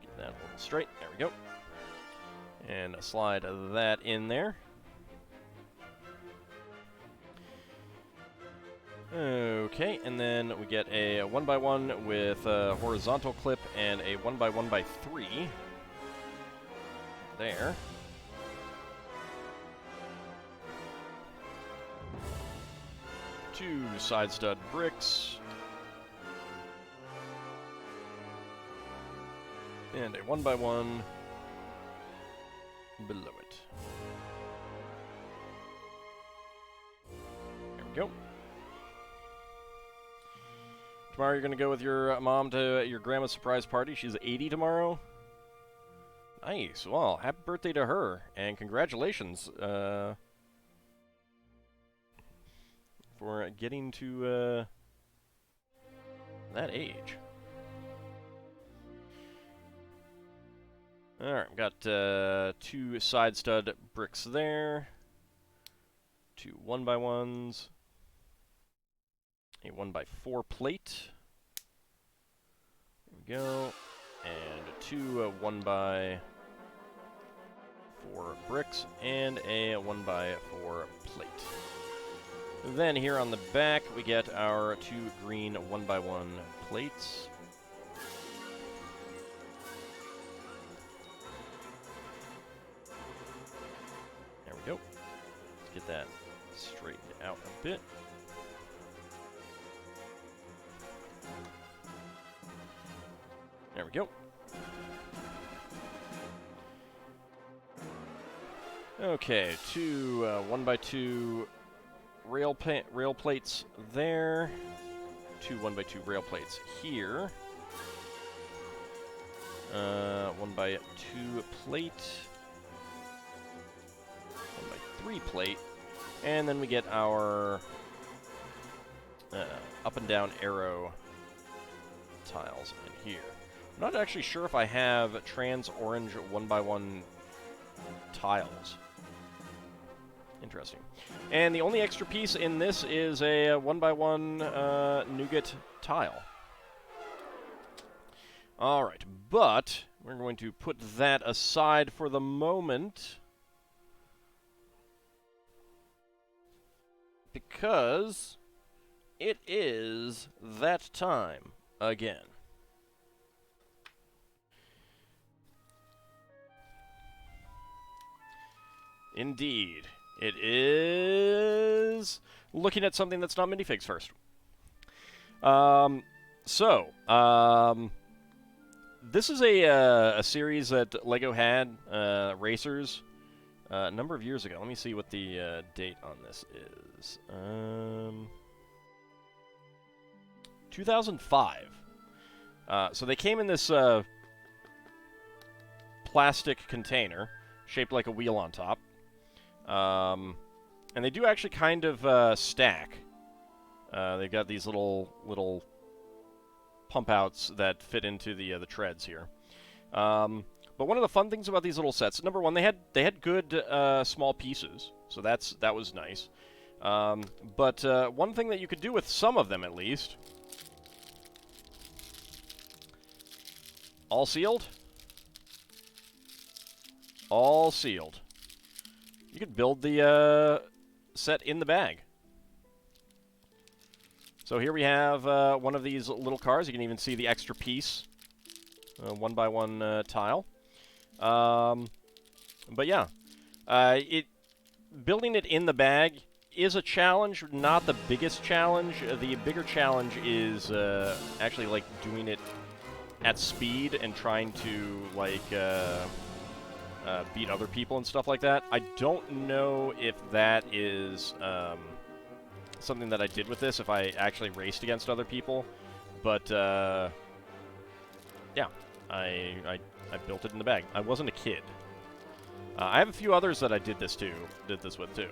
Get that a little straight. There we go. And slide that in there. Okay, and then we get a 1x1 with a horizontal clip and a 1x1x3. There. Two side stud bricks. And a 1x1 below it. There we go. Tomorrow you're going to go with your mom to your grandma's surprise party. She's 80 tomorrow. Nice. Well, happy birthday to her. And congratulations for getting to that age. Alright, we got 2 side stud bricks there. 2 1x1s. A 1x4 plate. we go. And 2 1x4 bricks and a 1x4 plate. Then here on the back, we get our 2 green 1x1 plates. There we go. Let's get that straightened out a bit. There we go. Okay, 2 1x2 rail plates there. 2 1x2 rail plates here. 1x2 plate. 1x3 plate. And then we get our up and down arrow tiles in here. I'm not actually sure if I have trans orange 1x1 tiles. Interesting. And the only extra piece in this is a 1x1 nougat tile. Alright, but we're going to put that aside for the moment, because it is that time again. Indeed. It is looking at something that's not minifigs first. This is a series that LEGO had, Racers, a number of years ago. Let me see what the date on this is. 2005. So they came in this plastic container shaped like a wheel on top. And they do actually kind of stack. They've got these little pump outs that fit into the treads here. But one of the fun things about these little sets, number one, they had good small pieces, so that was nice. But one thing that you could do with some of them, at least, all sealed. All sealed. You could build the set in the bag. So here we have one of these little cars. You can even see the extra piece, 1x1 tile. But yeah, building it in the bag is a challenge, not the biggest challenge. The bigger challenge is actually like doing it at speed and trying to like beat other people and stuff like that. I don't know if that is something that I did with this, if I actually raced against other people, but yeah, I built it in the bag. I wasn't a kid. I have a few others that I did this with too.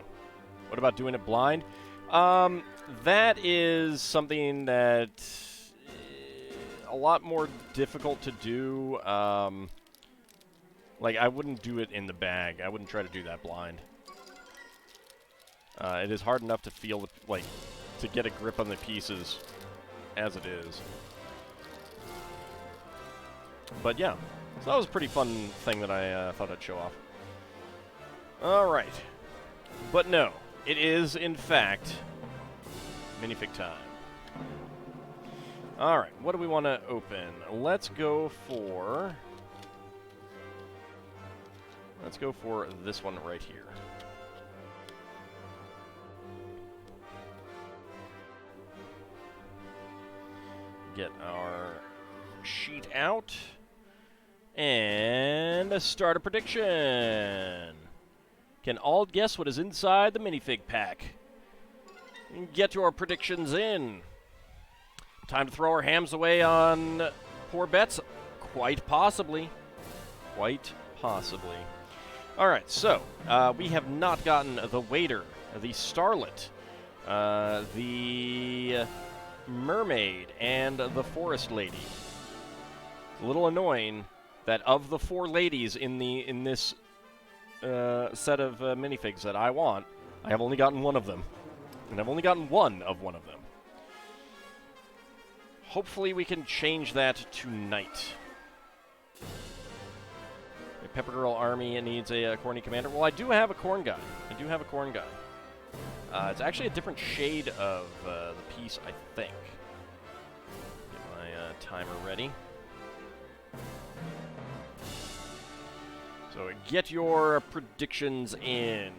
What about doing it blind? That is something that a lot more difficult to do. Like, I wouldn't do it in the bag. I wouldn't try to do that blind. It is hard enough to feel, to get a grip on the pieces as it is. But yeah, so that was a pretty fun thing that I thought I'd show off. Alright. But no, it is, in fact, minifig time. Alright, what do we want to open? Let's go for this one right here. Get our sheet out. And start a prediction. Can Ald guess what is inside the minifig pack? Get your predictions in. Time to throw our hams away on poor bets? Quite possibly. Quite possibly. Alright, so, we have not gotten the waiter, the starlet, the mermaid, and the forest lady. A little annoying that of the 4 ladies in this set of minifigs that I want, I have only gotten one of them. And I've only gotten one of them. hopefully we can change that tonight. A Pepper Girl army needs a corny commander. Well, I do have a corn guy. It's actually a different shade of the piece, I think. Get my timer ready. So get your predictions in.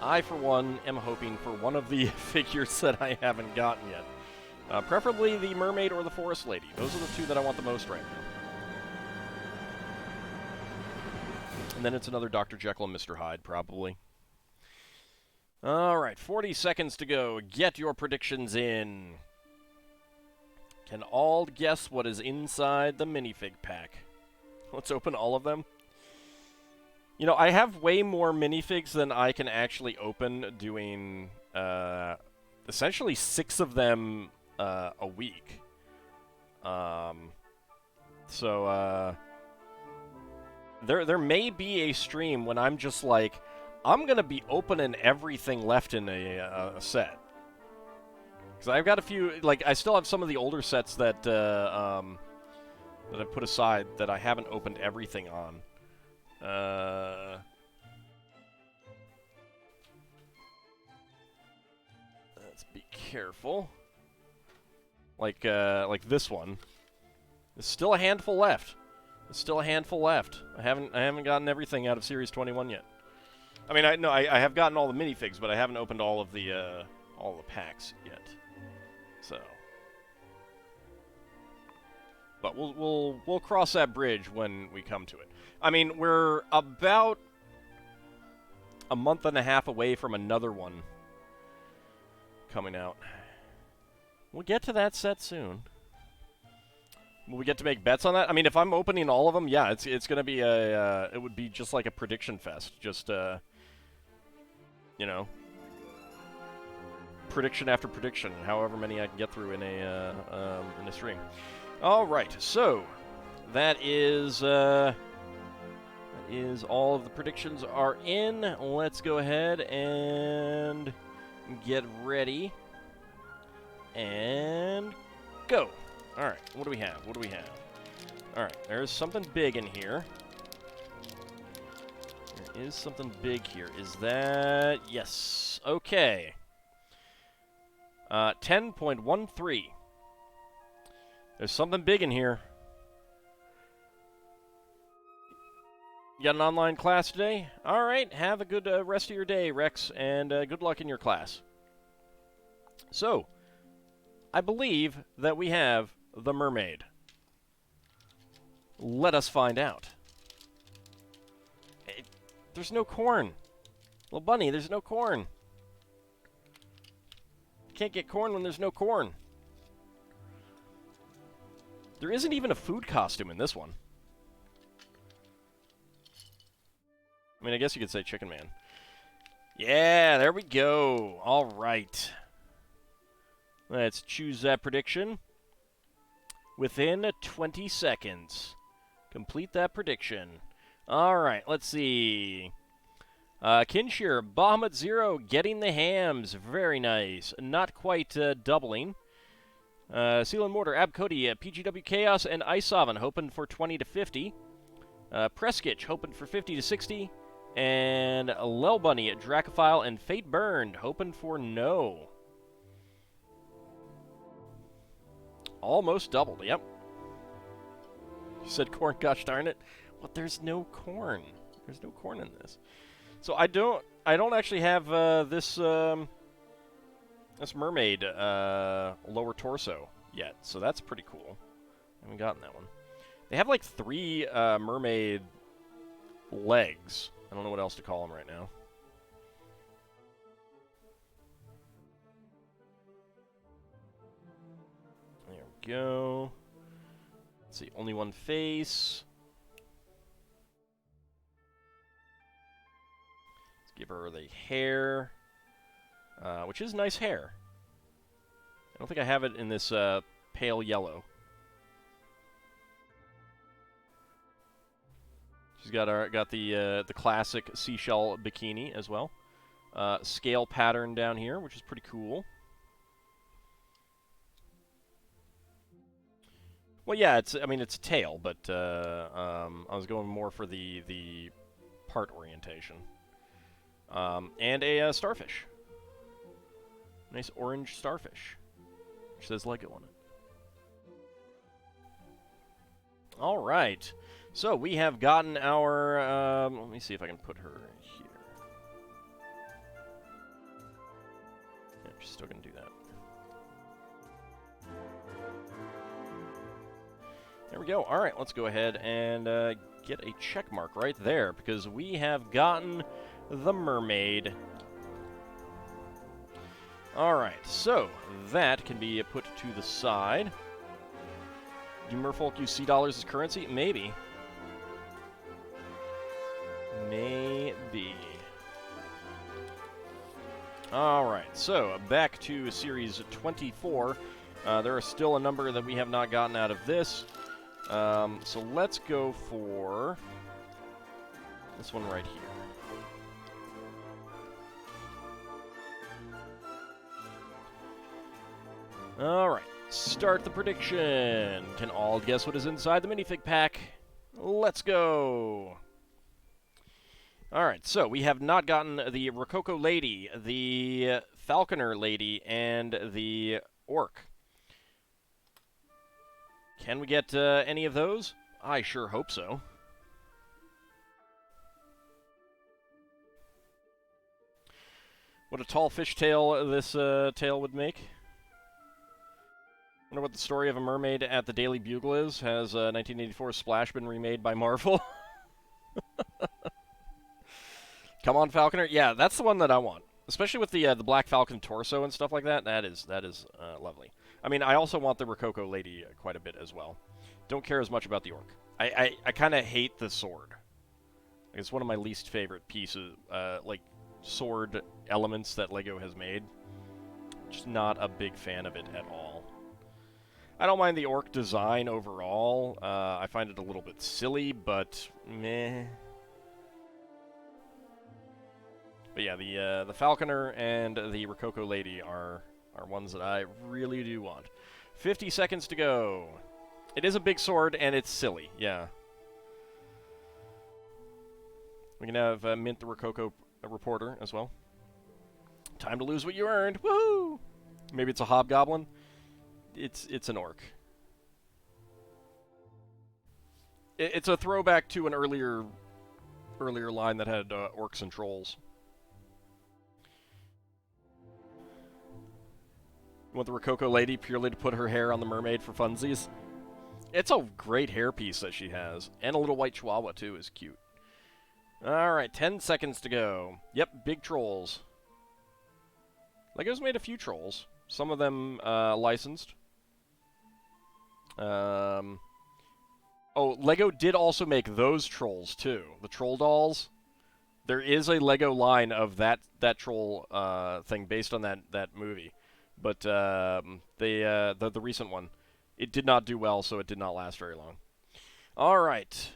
I, for one, am hoping for one of the figures that I haven't gotten yet. Preferably the Mermaid or the Forest Lady. Those are the two that I want the most right now. And then it's another Dr. Jekyll and Mr. Hyde, probably. Alright, 40 seconds to go. Get your predictions in. Can all guess what is inside the minifig pack? Let's open all of them. You know, I have way more minifigs than I can actually open, doing essentially 6 of them a week. There may be a stream when I'm just like, I'm going to be opening everything left in a set. Because I've got a few, like, I still have some of the older sets that I've put aside that I haven't opened everything on. Let's be careful. Like this one. There's still a handful left. I haven't gotten everything out of Series 21 yet. I mean, I have gotten all the minifigs, but I haven't opened all the packs yet. So, but we'll cross that bridge when we come to it. I mean, we're about a month and a half away from another one coming out. We'll get to that set soon. Will we get to make bets on that? I mean, if I'm opening all of them, yeah, it's gonna be it would be just like a prediction fest. Just you know, prediction after prediction, however many I can get through in a stream. All right, so that is all of the predictions are in. Let's go ahead and get ready and go. All right, what do we have? All right, there's something big in here. There is something big here. Is that... Yes. Okay. 10.13. There's something big in here. You got an online class today? All right, have a good rest of your day, Rex, and good luck in your class. So, I believe that we have the Mermaid. Let us find out. There's no corn. Little bunny, there's no corn. You can't get corn when there's no corn. There isn't even a food costume in this one. I mean, I guess you could say Chicken Man. Yeah, there we go. All right. Let's choose that prediction. Within 20 seconds. Complete that prediction. All right, let's see. Kinshir, Bahamut Zero, getting the hams. Very nice. Not quite doubling. Seal and Mortar, Abcody, PGW Chaos, and Iceoven hoping for 20 to 50. Preskitch hoping for 50 to 60. And Lel Bunny, Dracophile, and Fate Burned hoping for no. Almost doubled, yep. You said corn, gosh darn it. Well, there's no corn. There's no corn in this. So I don't actually have this mermaid lower torso yet. So that's pretty cool. I haven't gotten that one. They have like 3 mermaid legs. I don't know what else to call them right now. There we go. Let's see, only one face. Let's give her the hair, which is nice hair. I don't think I have it in this pale yellow. She's got the classic seashell bikini as well. Scale pattern down here, which is pretty cool. Well, yeah, I mean, it's a tail, but I was going more for the part orientation. And a starfish. Nice orange starfish. Which says Lego on it. All right. So we have gotten our... let me see if I can put her here. Yeah, she's still going to do that. There we go. All right, let's go ahead and get a check mark right there, because we have gotten the mermaid. All right, so that can be put to the side. Do merfolk use sea dollars as currency? Maybe. Maybe. All right, so back to Series 24. There are still a number that we have not gotten out of this. So let's go for this one right here. All right, start the prediction. Can all guess what is inside the minifig pack? Let's go. All right, so we have not gotten the Rococo Lady, the Falconer Lady, and the Orc. Can we get any of those? I sure hope so. What a tall fishtail this tail would make. Wonder what the story of a mermaid at the Daily Bugle is. Has 1984 Splash been remade by Marvel? Come on, Falconer. Yeah, that's the one that I want. Especially with the Black Falcon torso and stuff like that. That is lovely. I mean, I also want the Rococo Lady quite a bit as well. Don't care as much about the Orc. I kind of hate the sword. It's one of my least favorite pieces, like, sword elements that LEGO has made. Just not a big fan of it at all. I don't mind the Orc design overall. I find it a little bit silly, but meh. But yeah, the Falconer and the Rococo Lady are ones that I really do want. 50 seconds to go. It is a big sword, and it's silly, yeah. We can have Mint the Rococo reporter as well. Time to lose what you earned. Woohoo! Maybe it's a hobgoblin. It's an orc. It's a throwback to an earlier line that had orcs and trolls. You want the Rococo Lady purely to put her hair on the mermaid for funsies? It's a great hairpiece that she has. And a little white chihuahua, too, is cute. Alright, 10 seconds to go. Yep, big trolls. LEGO's made a few trolls. Some of them licensed. Oh, LEGO did also make those trolls, too. The troll dolls. There is a LEGO line of that troll thing based on that movie. But the recent one, it did not do well, so it did not last very long. All right.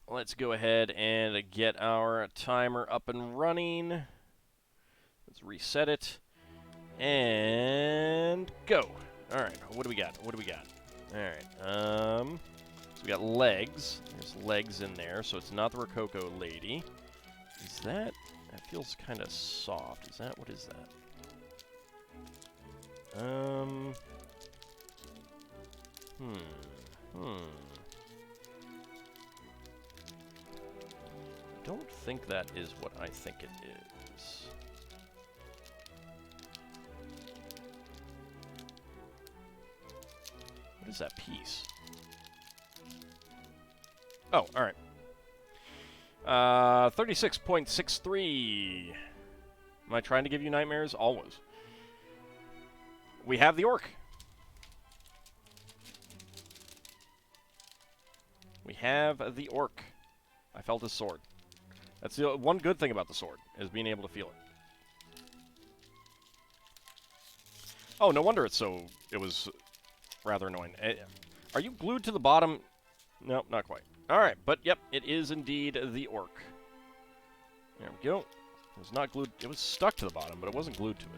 Let's go ahead and get our timer up and running. Let's reset it. And go. All right, what do we got? What do we got? All right, so we got legs. There's legs in there, so it's not the Rococo Lady. Is that feels kind of soft. Is that, what is that? Don't think that is what I think it is. What is that piece? Oh, alright. 36.63. Am I trying to give you nightmares? Always. We have the orc. We have the orc. I felt his sword. That's the one good thing about the sword, is being able to feel it. Oh, no wonder it was rather annoying. Are you glued to the bottom? No, not quite. Alright, but yep, it is indeed the orc. There we go. It was not glued. It was stuck to the bottom, but it wasn't glued to it.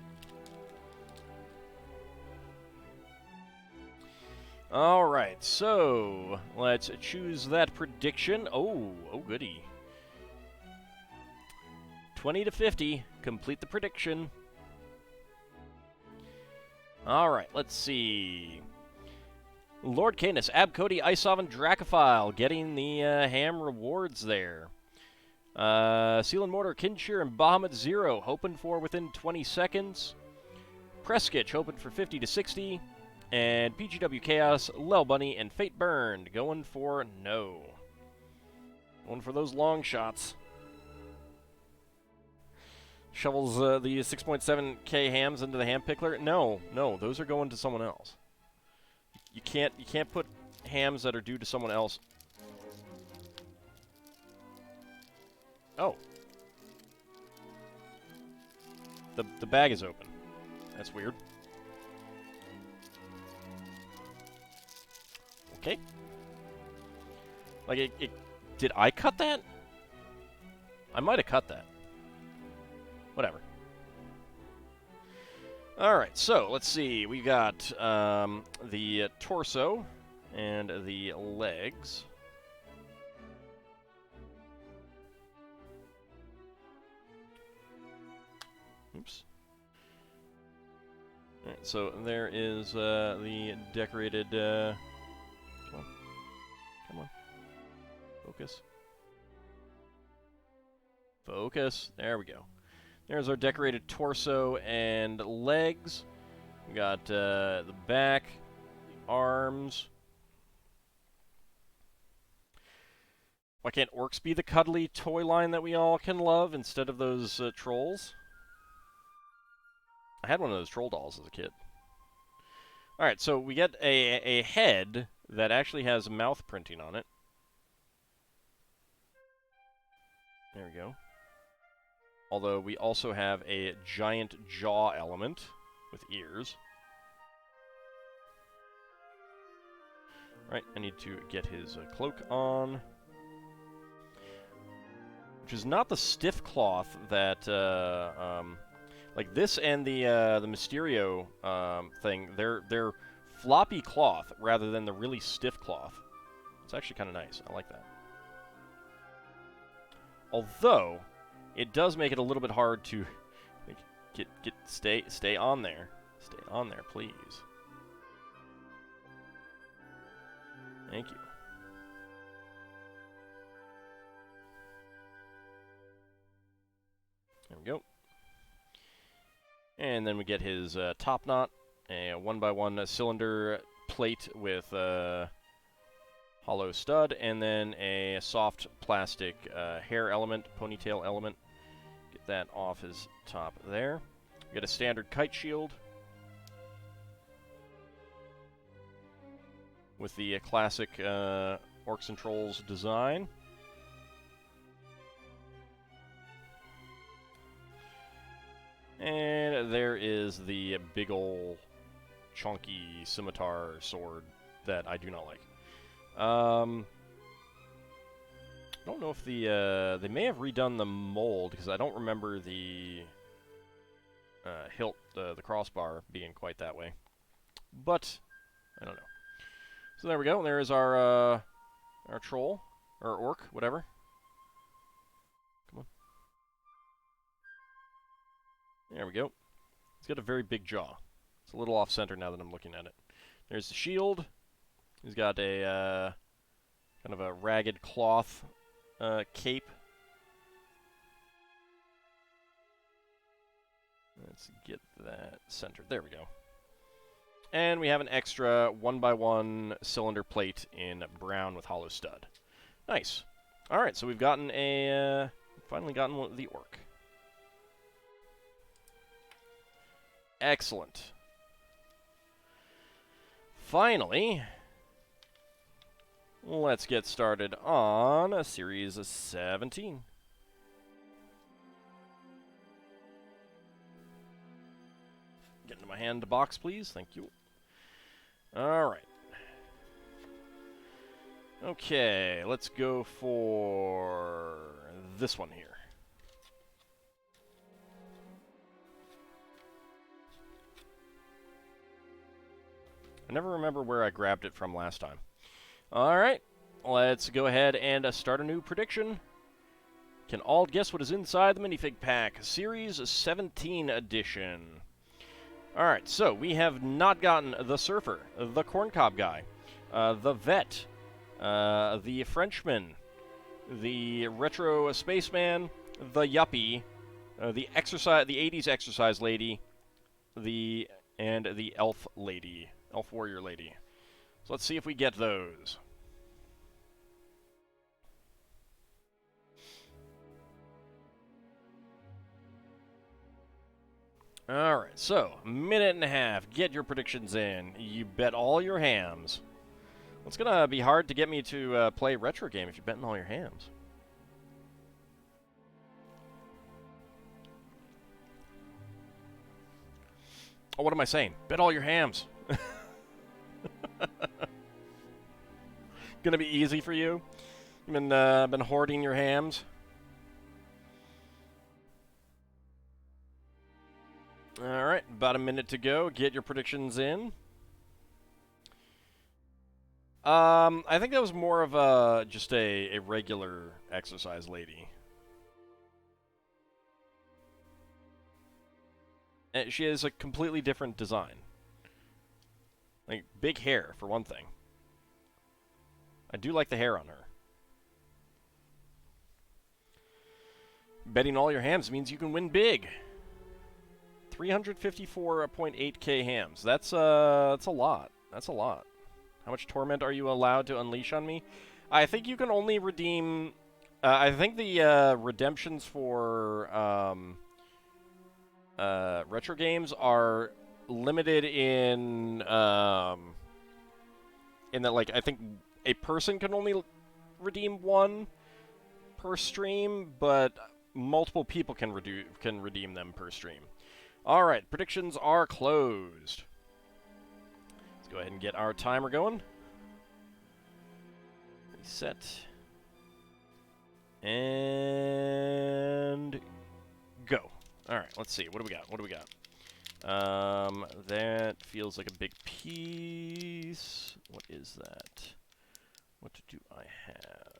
Alright, so let's choose that prediction. Oh goody. 20 to 50, complete the prediction. Alright, let's see. Lord Canis, Abcody, Isovan, Dracophile, getting the ham rewards there. Seal and Mortar, Kinshir, and Bahamut Zero, hoping for within 20 seconds. Preskitch, hoping for 50 to 60. And PGW Chaos, Lel Bunny, and Fate Burned, going for no. Going for those long shots. Shovels the 6.7k hams into the ham pickler. No, those are going to someone else. You can't put hams that are due to someone else. Oh. The bag is open. That's weird. Okay. Like, did I cut that? I might have cut that. Whatever. Alright, so, let's see. We got the torso and the legs. Oops. Alright, so there is the decorated... Come on. Focus. Focus. There we go. There's our decorated torso and legs. We got the back, the arms. Why can't orcs be the cuddly toy line that we all can love instead of those trolls? I had one of those troll dolls as a kid. Alright, so we get a head that actually has mouth printing on it. There we go. Although we also have a giant jaw element with ears. Alright, I need to get his cloak on. Which is not the stiff cloth that, like this and the Mysterio thing, they're floppy cloth rather than the really stiff cloth. It's actually kind of nice. I like that. Although, it does make it a little bit hard to stay on there. Stay on there, please. Thank you. There we go. And then we get his top knot, a 1x1 cylinder plate with hollow stud, and then a soft plastic hair element, ponytail element. Get that off his top there. We get a standard kite shield with the classic Orcs and Trolls design. And there is the big ol' chunky scimitar sword that I do not like. I don't know if the they may have redone the mold because I don't remember the hilt, the crossbar being quite that way. But I don't know. So there we go. There is our troll or orc, whatever. Come on. There we go. He's got a very big jaw. It's a little off-center now that I'm looking at it. There's the shield. He's got a kind of a ragged cloth cape. Let's get that centered. There we go. And we have an extra 1x1 cylinder plate in brown with hollow stud. Nice. All right, so we've gotten a finally gotten the orc. Excellent. Finally, let's get started on Series 17. Get into my hand box, please. Thank you. All right. Okay, let's go for this one here. I never remember where I grabbed it from last time. Alright, let's go ahead and start a new prediction. Can Ald guess what is inside the minifig pack? Series 17 edition. Alright, so we have not gotten the Surfer, the Corncob guy, the Vet, the Frenchman, the Retro Spaceman, the Yuppie, the 80s Exercise Lady, and the Elf Lady, Elf Warrior Lady. So let's see if we get those. Alright, so, minute and a half. Get your predictions in. You bet all your hams. It's gonna be hard to get me to play retro game if you're betting all your hams. Oh, what am I saying? Bet all your hams. Gonna be easy for you? You've been hoarding your hams? Alright, about a minute to go. Get your predictions in. I think that was more of just a regular Exercise Lady. And she has a completely different design. Like, big hair, for one thing. I do like the hair on her. Betting all your hams means you can win big. 354.8k hams. That's a lot. That's a lot. How much torment are you allowed to unleash on me? I think you can only redeem... I think the redemptions for retro games are limited in that, like, I think a person can only redeem one per stream, but multiple people can redeem them per stream. Alright, predictions are closed. Let's go ahead and get our timer going. Reset. And go. Alright, let's see. What do we got? What do we got? That feels like a big piece. What is that? What do I have?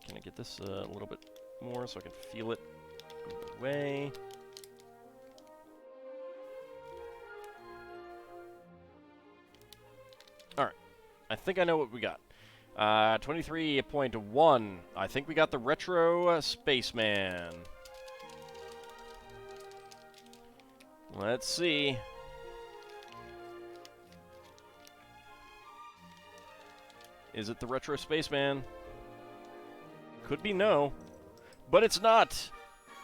Can I get this a little bit more so I can feel it away? Alright. I think I know what we got. 23.1. I think we got the Retro Spaceman. Let's see. Is it the Retro Spaceman? Could be no. But it's not!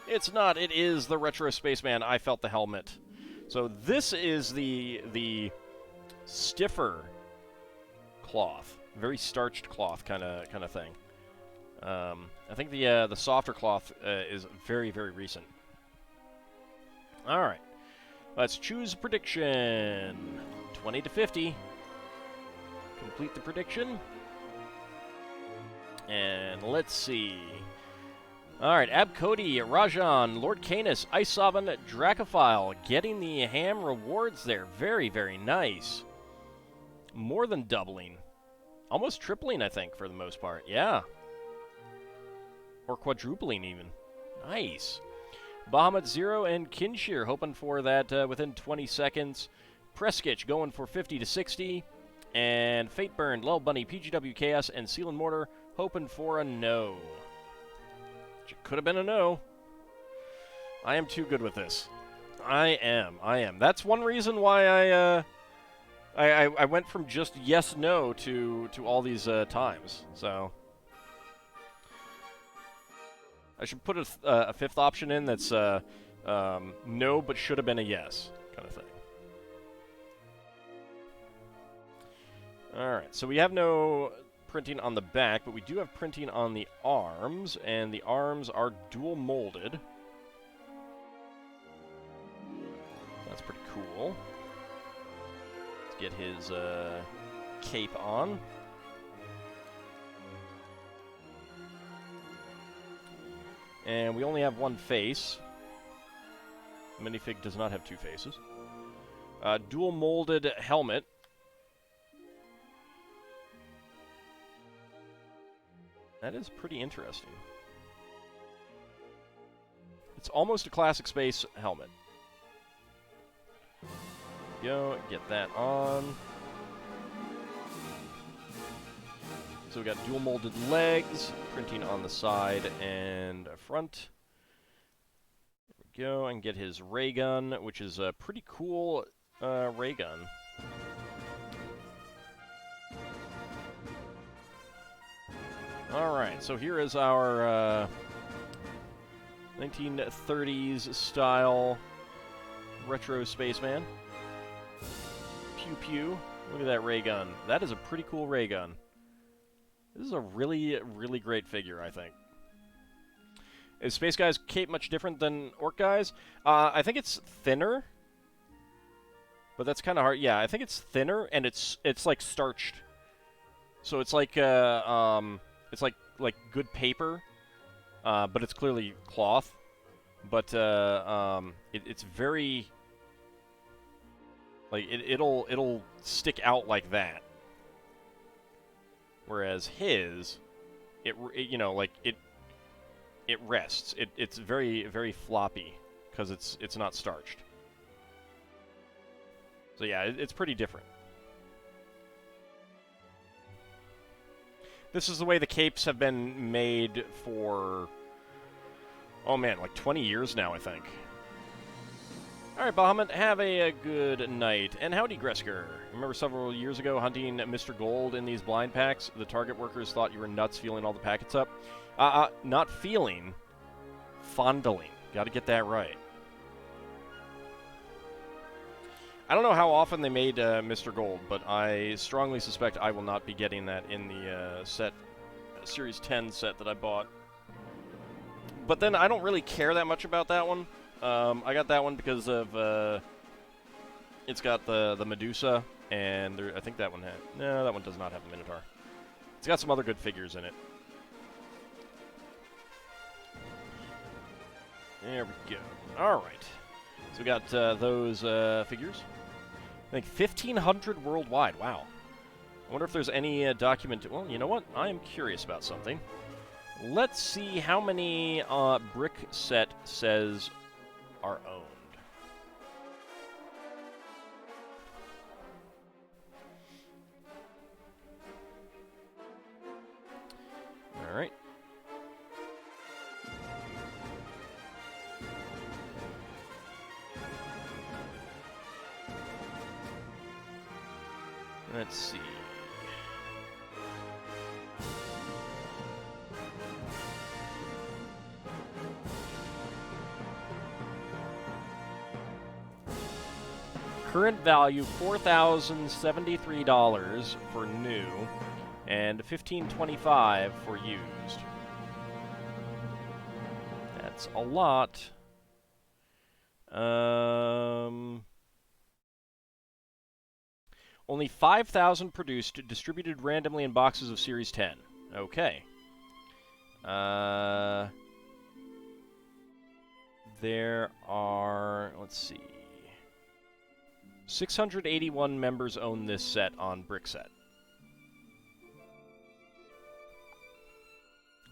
It's not! It is the Retro Spaceman. I felt the helmet. So this is the stiffer cloth. Very starched cloth kind of thing. I think the softer cloth is very, very recent. Alright. Let's choose prediction. 20 to 50. Complete the prediction. And let's see. Alright, Abcody, Rajan, Lord Canis, Ice Sovereign, Dracophile, getting the ham rewards there. Very, very nice. More than doubling. Almost tripling, I think, for the most part. Yeah. Or quadrupling, even. Nice. Bahamut Zero and Kinshir hoping for that within 20 seconds. Preskitch going for 50 to 60. And Fateburn, Lil Bunny, PGW Chaos, and Seal and Mortar hoping for a no. Which could have been a no. I am too good with this. I am. That's one reason why I went from just yes, no to all these times. So I should put a fifth option in that's no, but should have been a yes kind of thing. Alright, so we have no printing on the back, but we do have printing on the arms, and the arms are dual molded. That's pretty cool. Let's get his cape on. And we only have one face. Minifig does not have two faces. Dual molded helmet. That is pretty interesting. It's almost a classic space helmet. Go, get that on. So we got dual molded legs, printing on the side and front. There we go, and get his ray gun, which is a pretty cool ray gun. Alright, so here is our 1930s style retro spaceman. Pew pew. Look at that ray gun. That is a pretty cool ray gun. This is a really, really great figure, I think. Is Space Guy's cape much different than Orc Guy's? I think it's thinner. But that's kind of hard. Yeah, I think it's thinner, and it's like starched. So it's like it's like good paper, but it's clearly cloth. But it's very like it'll stick out like that. Whereas his, it rests. It's very, very floppy because it's not starched. So yeah, it's pretty different. This is the way the capes have been made for, oh man, like 20 years now, I think. Alright, Bahamut, have a good night. And howdy, Gresker. Remember several years ago hunting Mr. Gold in these blind packs? The target workers thought you were nuts feeling all the packets up. Not feeling, fondling. Gotta get that right. I don't know how often they made Mr. Gold, but I strongly suspect I will not be getting that in the Series 10 set that I bought. But then I don't really care that much about that one. I got that one because of it's got the Medusa, and I think that one had... No, that one does not have a Minotaur. It's got some other good figures in it. There we go. Alright. So we got those figures. I think 1,500 worldwide. Wow. I wonder if there's any document... Well, you know what? I am curious about something. Let's see how many brick set says are owned. All right. Let's see. Current value $4,073 for new, and $1,525 for used. That's a lot. Only 5,000 produced, distributed randomly in boxes of Series 10. Okay. There are, let's see, 681 members own this set on Brickset.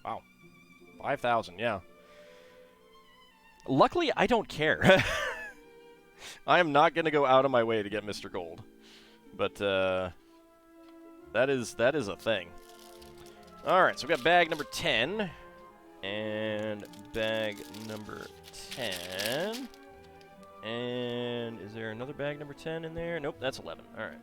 Wow. 5,000, yeah. Luckily, I don't care. I am not going to go out of my way to get Mr. Gold. But, that is a thing. Alright, so we got bag number 10. And bag number 10. And is there another bag number 10 in there? Nope, that's 11. Alright.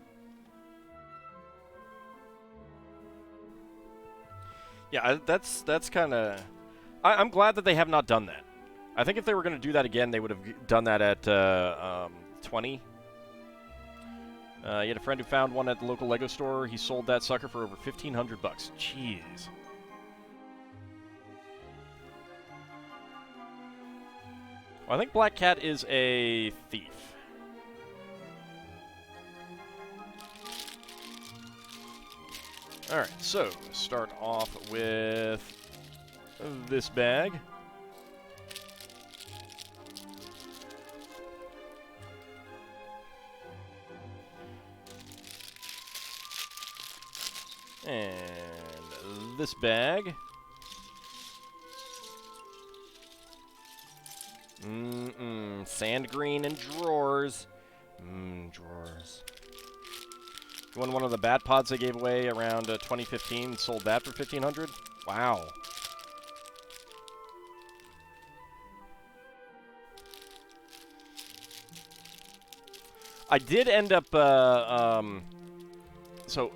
Yeah, that's kind of... I'm glad that they have not done that. I think if they were going to do that again, they would have done that at 20. You had a friend who found one at the local Lego store. He sold that sucker for over $1,500 bucks. Jeez. Well, I think Black Cat is a thief. Alright, so start off with this bag. And this bag. Sand green and drawers. Drawers. You won one of the bat pods they gave away around 2015 and sold that for $1,500? Wow. I did end up, so,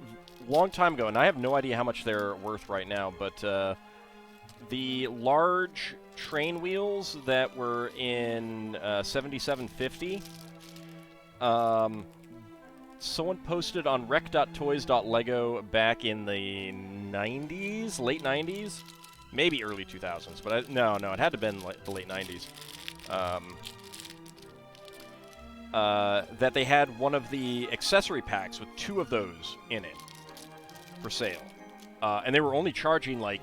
long time ago, and I have no idea how much they're worth right now, but the large train wheels that were in 7750, someone posted on rec.toys.lego back in the 90s, late 90s, maybe early 2000s, but no, it had to have been like the late 90s. That they had one of the accessory packs with 2 of those in it for sale, and they were only charging like,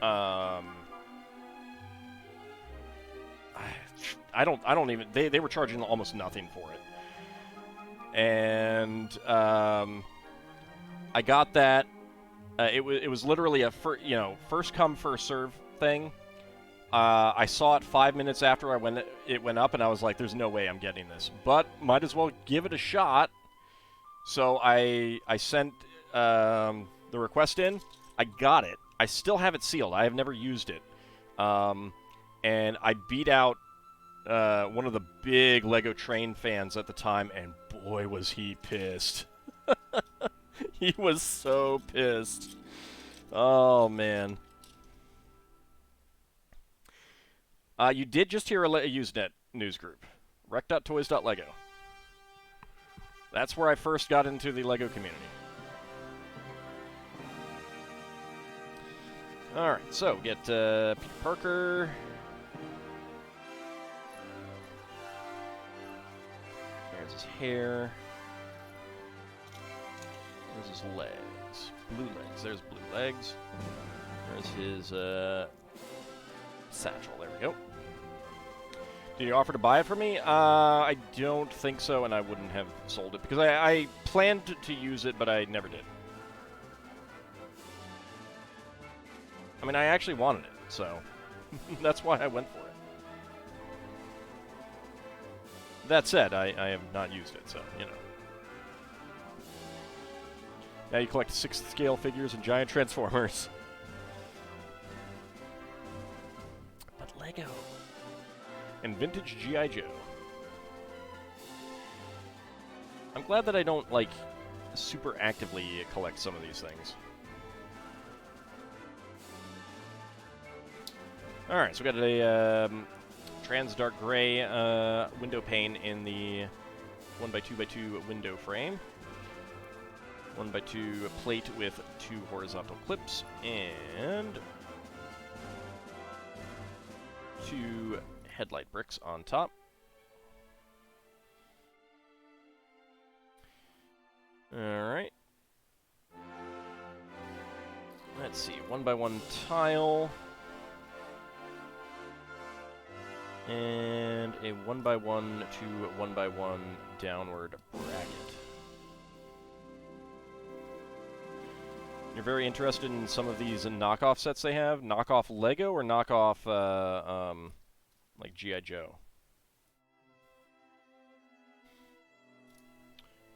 I don't even. They were charging almost nothing for it, and I got that. It was literally a first come first serve thing. I saw it 5 minutes after it went up, and I was like, "There's no way I'm getting this," but might as well give it a shot. So I sent the request in. I got it. I still have it sealed. I have never used it, and I beat out one of the big Lego train fans at the time, and boy was he pissed. He was so pissed. Oh man. You did just hear a Usenet news group. Rec.toys.lego. That's where I first got into the Lego community. Alright, so get Peter Parker. There's his hair. There's his legs. Blue legs. There's blue legs. There's his satchel. There we go. Did you offer to buy it for me? I don't think so, and I wouldn't have sold it because I planned to use it, but I never did. I mean, I actually wanted it, so that's why I went for it. That said, I have not used it, so, you know. Now you collect 6th scale figures and giant transformers. But Lego. And vintage G.I. Joe. I'm glad that I don't, like, super actively collect some of these things. Alright, so we got a trans dark gray window pane in the 1x2x2 window frame. 1x2 plate with 2 horizontal clips, and 2 headlight bricks on top. Alright. Let's see, 1x1 tile. And a 1x1 to 1x1 downward bracket. You're very interested in some of these knockoff sets they have? Knockoff Lego or knockoff, like G.I. Joe?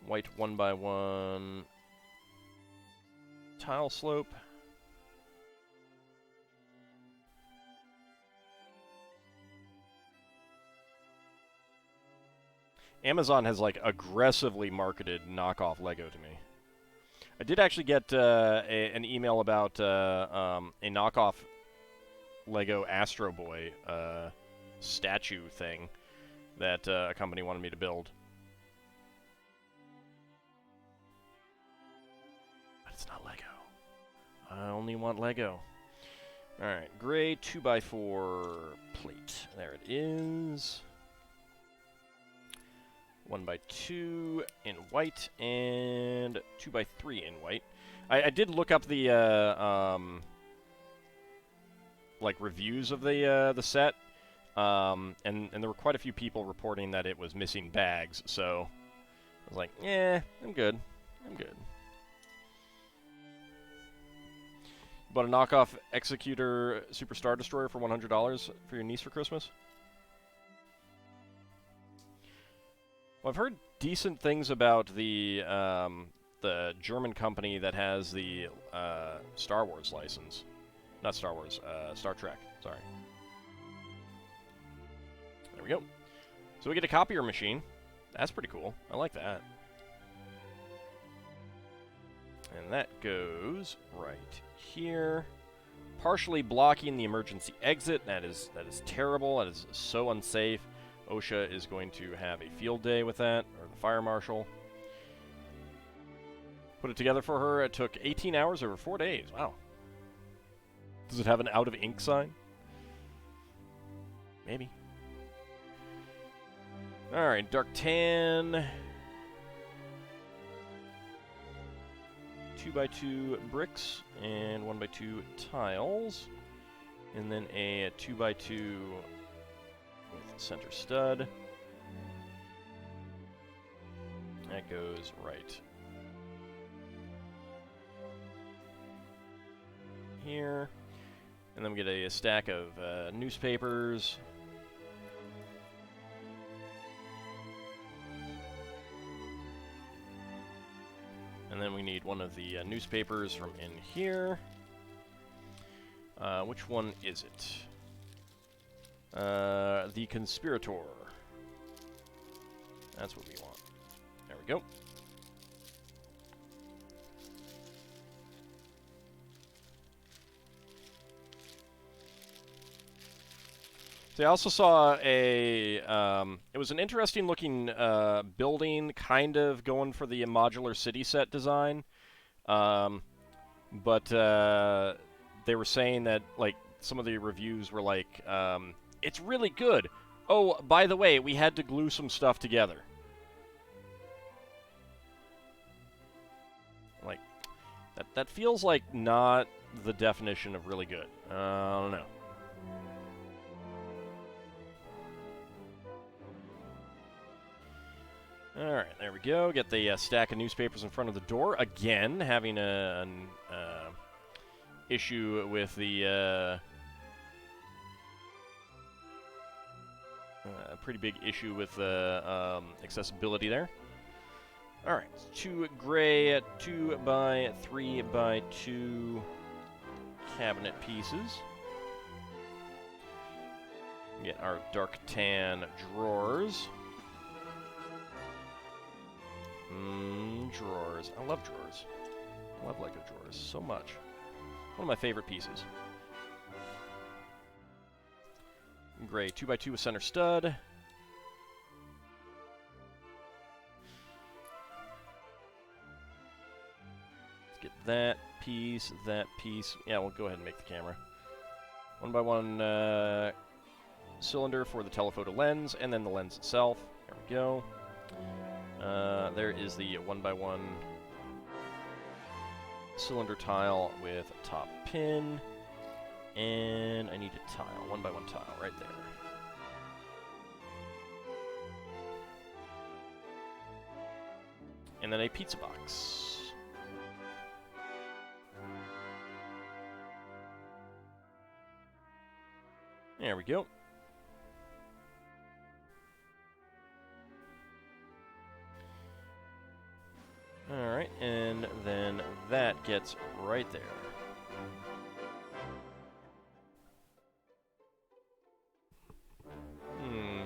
White 1x1 tile slope. Amazon has, like, aggressively marketed knockoff Lego to me. I did actually get an email about a knockoff Lego Astro Boy statue thing that a company wanted me to build. But it's not Lego. I only want Lego. Alright, gray 2x4 plate. There it is. 1x2 in white, and 2x3 in white. I did look up the like reviews of the set, and there were quite a few people reporting that it was missing bags. So I was like, yeah, I'm good. I'm good. Bought a knockoff Executor Super Star Destroyer for $100 for your niece for Christmas. Well, I've heard decent things about the German company that has the Star Wars license. Not Star Wars, Star Trek, sorry. There we go. So we get a copier machine. That's pretty cool. I like that. And that goes right here. Partially blocking the emergency exit. That is terrible. That is so unsafe. OSHA is going to have a field day with that, or the fire marshal. Put it together for her. It took 18 hours over 4 days. Wow. Does it have an out of ink sign? Maybe. Alright, dark tan. 2x2 bricks and 1x2 tiles. And then a 2x2 with center stud. That goes right here. And then we get a stack of newspapers. And then we need one of the newspapers from in here. Which one is it? The Conspirator. That's what we want. There we go. So I also saw a, it was an interesting looking building, kind of going for the modular city set design. But they were saying that, like, some of the reviews were like, it's really good. Oh, by the way, we had to glue some stuff together. Like, that feels like not the definition of really good. I don't know. Alright, there we go. Get the stack of newspapers in front of the door. Again, having an issue with the a pretty big issue with accessibility there. Alright, 2 gray, 2x3x2 cabinet pieces. Get our dark tan drawers. Drawers. I love drawers. I love Lego drawers so much. One of my favorite pieces. Gray 2x2 with center stud. Let's get that piece, that piece. Yeah, we'll go ahead and make the camera. 1x1 cylinder for the telephoto lens, and then the lens itself. There we go. There is the 1x1 cylinder tile with a top pin, and I need a tile, 1x1 tile right there. And then a pizza box. There we go. Alright, and then that gets right there.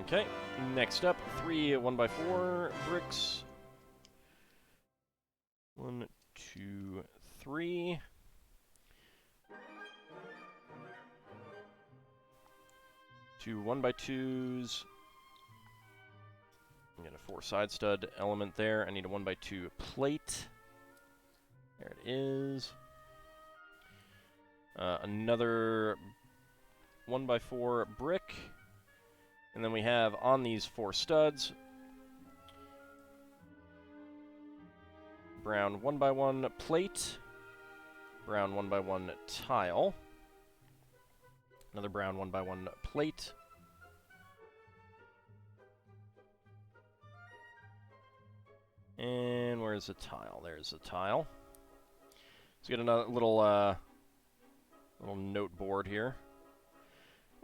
Okay, next up, 3 1x4 bricks. 1, 2, 3. Two 1x2s. I'm going to 4 side stud element there. I need a 1x2 plate. There it is. Another 1x4 brick. And then we have on these 4 studs, brown 1x1 plate, brown 1x1 tile, another brown 1x1 plate, and where's the tile? There's the tile. Let's get another little note board here.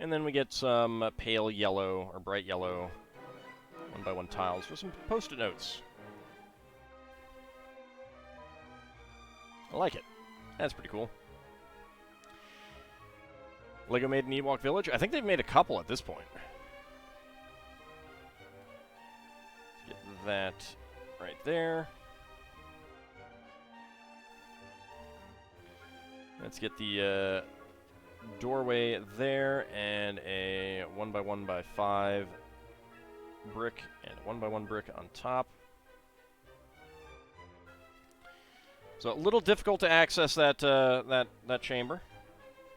And then we get some pale yellow or bright yellow 1x1 tiles for some post-it notes. I like it. That's pretty cool. Lego made an Ewok village. I think they've made a couple at this point. Get that right there. Let's get the doorway there and a 1x1x5 brick and a 1x1 brick on top. So a little difficult to access that that chamber.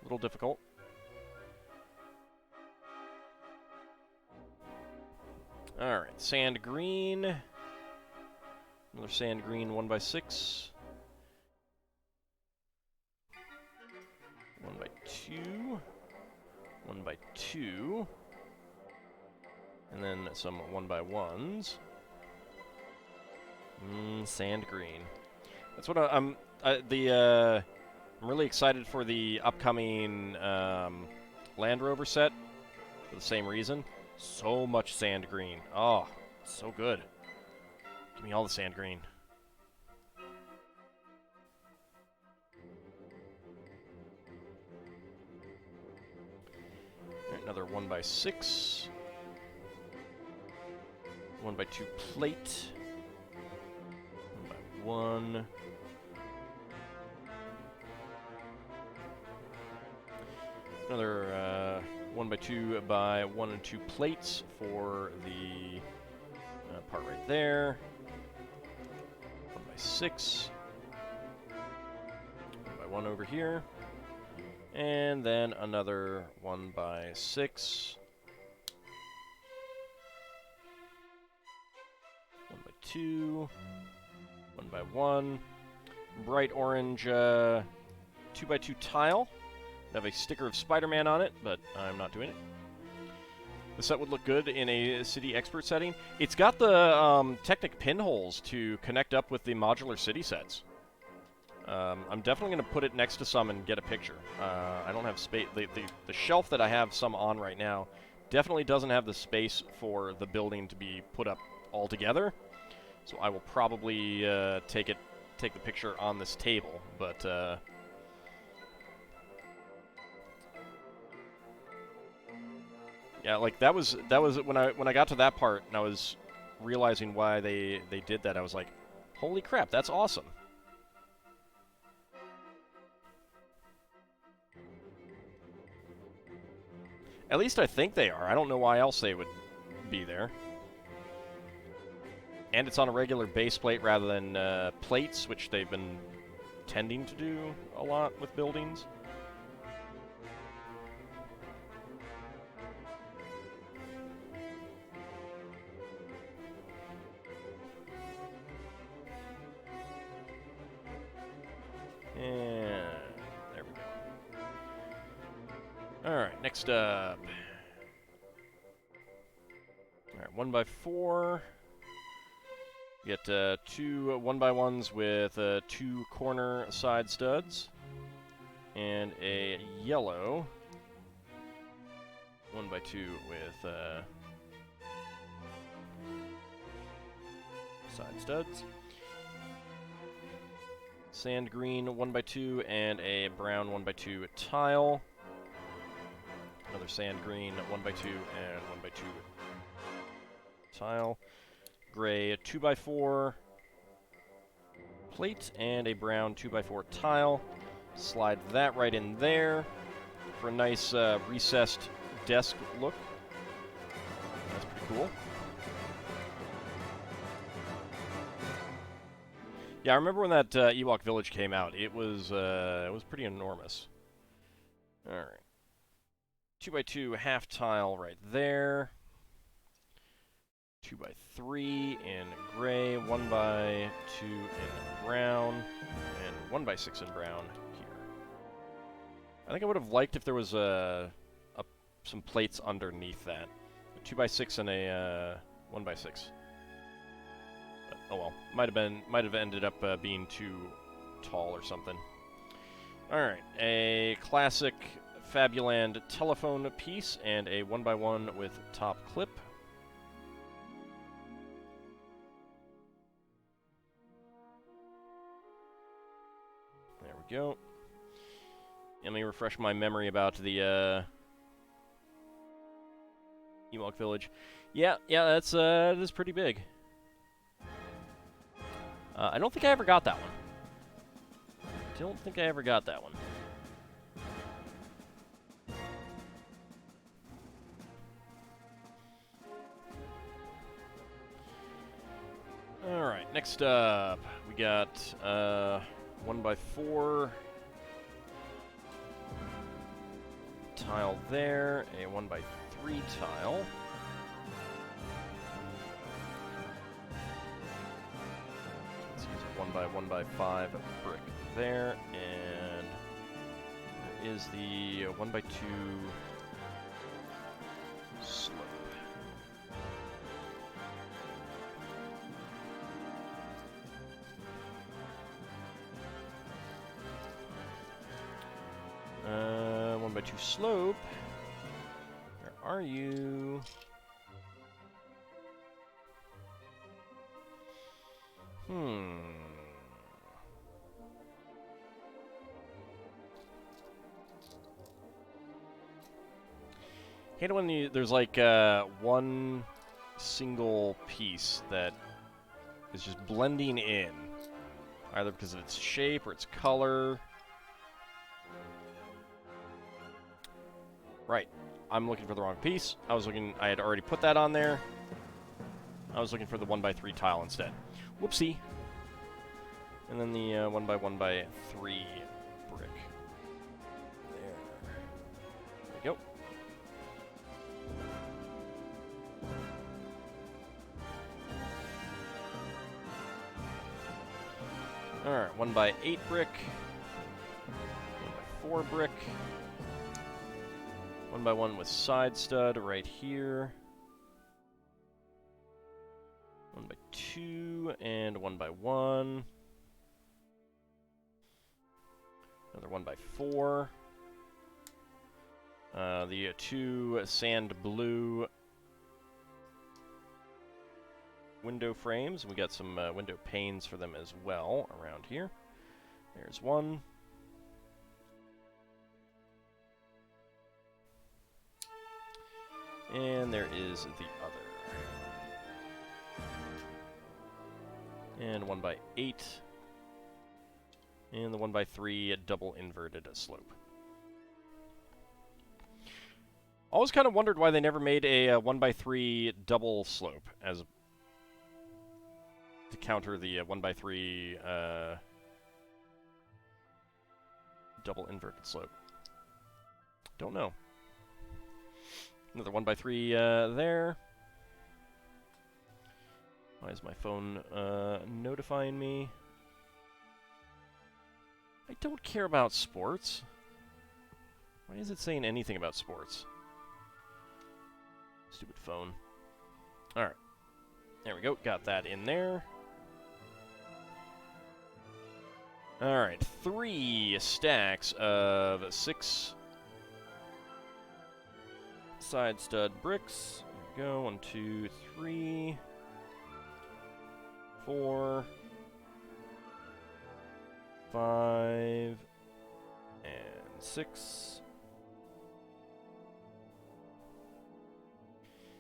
A little difficult. All right, sand green. Another sand green 1x6. 1x2. 1x2. And then some 1x1s. Sand green. That's what I'm really excited for the upcoming Land Rover set for the same reason. So much sand green. Oh, so good. Give me all the sand green. Right, another 1x6. 1x2 plate. 1x1. Another 1x2 by 1 and 2 plates for the part right there. 1x6. 1x1 over here. And then another 1x6. 1x2. 1x1. Bright orange 2x2 tile. Have a sticker of Spider-Man on it, but I'm not doing it. The set would look good in a city expert setting. It's got the Technic pinholes to connect up with the modular city sets. I'm definitely going to put it next to some and get a picture. I don't have space. The shelf that I have some on right now definitely doesn't have the space for the building to be put up all together. So I will probably take the picture on this table, but yeah, like that was when I got to that part and I was realizing why they did that. I was like, holy crap, that's awesome. At least I think they are. I don't know why else they would be there. And it's on a regular base plate rather than plates, which they've been tending to do a lot with buildings. And there we go. Alright, next up. Alright, 1x4. Get 2 1x1s with 2 corner side studs. And a yellow 1x2 with side studs. Sand green 1x2 and a brown 1x2 tile. Another sand green 1x2 and 1x2 tile. Gray 2x4 plate and a brown 2x4 tile. Slide that right in there for a nice recessed desk look. That's pretty cool. Yeah, I remember when that Ewok Village came out. It was pretty enormous. All right, 2x2 half tile right there. 2x3 in gray, 1x2 in brown, and 1x6 in brown here. I think I would have liked if there was some plates underneath that. A 2x6 and a 1x6. But, oh well, might have ended up being too tall or something. All right, a classic Fabuland telephone piece and a 1x1 with top clip. we go. Let me refresh my memory about the Ewok Village. Yeah, that's that is pretty big. I don't think I ever got that one. Don't think I ever got that one. Alright, next up, we got 1x4 tile there, a 1x3 tile. Let's use a 1x1x5 brick there, and there is the 1x2 slope. One by two slope. Where are you? Hate it when there's like one single piece that is just blending in, either because of its shape or its color. Right, I'm looking for the wrong piece. I had already put that on there. I was looking for the 1x3 tile instead. Whoopsie. And then the 1x1x3 brick. There we go. Alright, 1x8 brick. 1x4 brick. 1x1 with side stud right here. 1x2 and 1x1. Another 1x4. The two sand blue window frames. We got some window panes for them as well around here. There's one. And there is the other. And 1x8. And the 1x3 double inverted slope. Always kind of wondered why they never made a 1x3 double slope as to counter the 1x3 double inverted slope. Don't know. Another 1x3 there. Why is my phone notifying me? I don't care about sports. Why is it saying anything about sports? Stupid phone. Alright. There we go. Got that in there. Alright. 3 stacks of 6 side stud bricks. There we go. 1, 2, 3, 4, 5, and 6.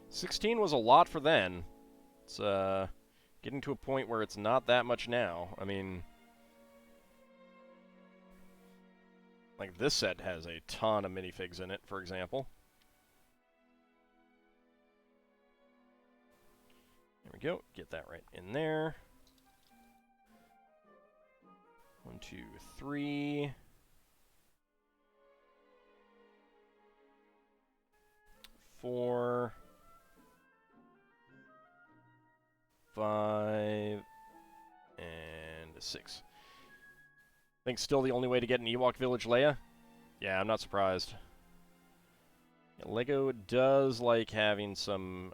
16 was a lot for then. It's getting to a point where it's not that much now. I mean, like this set has a ton of minifigs in it, for example. There we go. Get that right in there. 1, 2, 3. 4. 5. And 6. I think still the only way to get an Ewok Village Leia? Yeah, I'm not surprised. Yeah, LEGO does like having some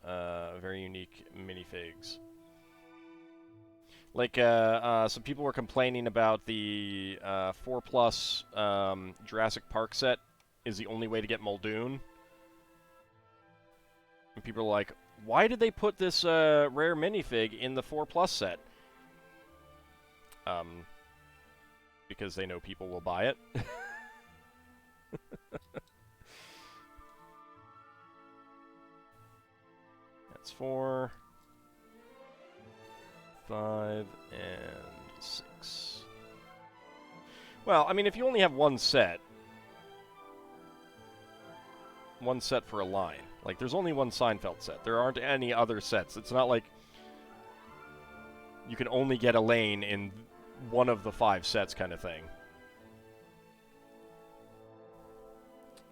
very unique minifigs. Like, some people were complaining about the 4+ Jurassic Park set is the only way to get Muldoon. And people are like, why did they put this rare minifig in the 4+ set? because they know people will buy it. That's 4, 5, and 6. Well, I mean, if you only have one set for a line. Like, there's only one Seinfeld set. There aren't any other sets. It's not like you can only get a lane in one of the 5 sets kind of thing.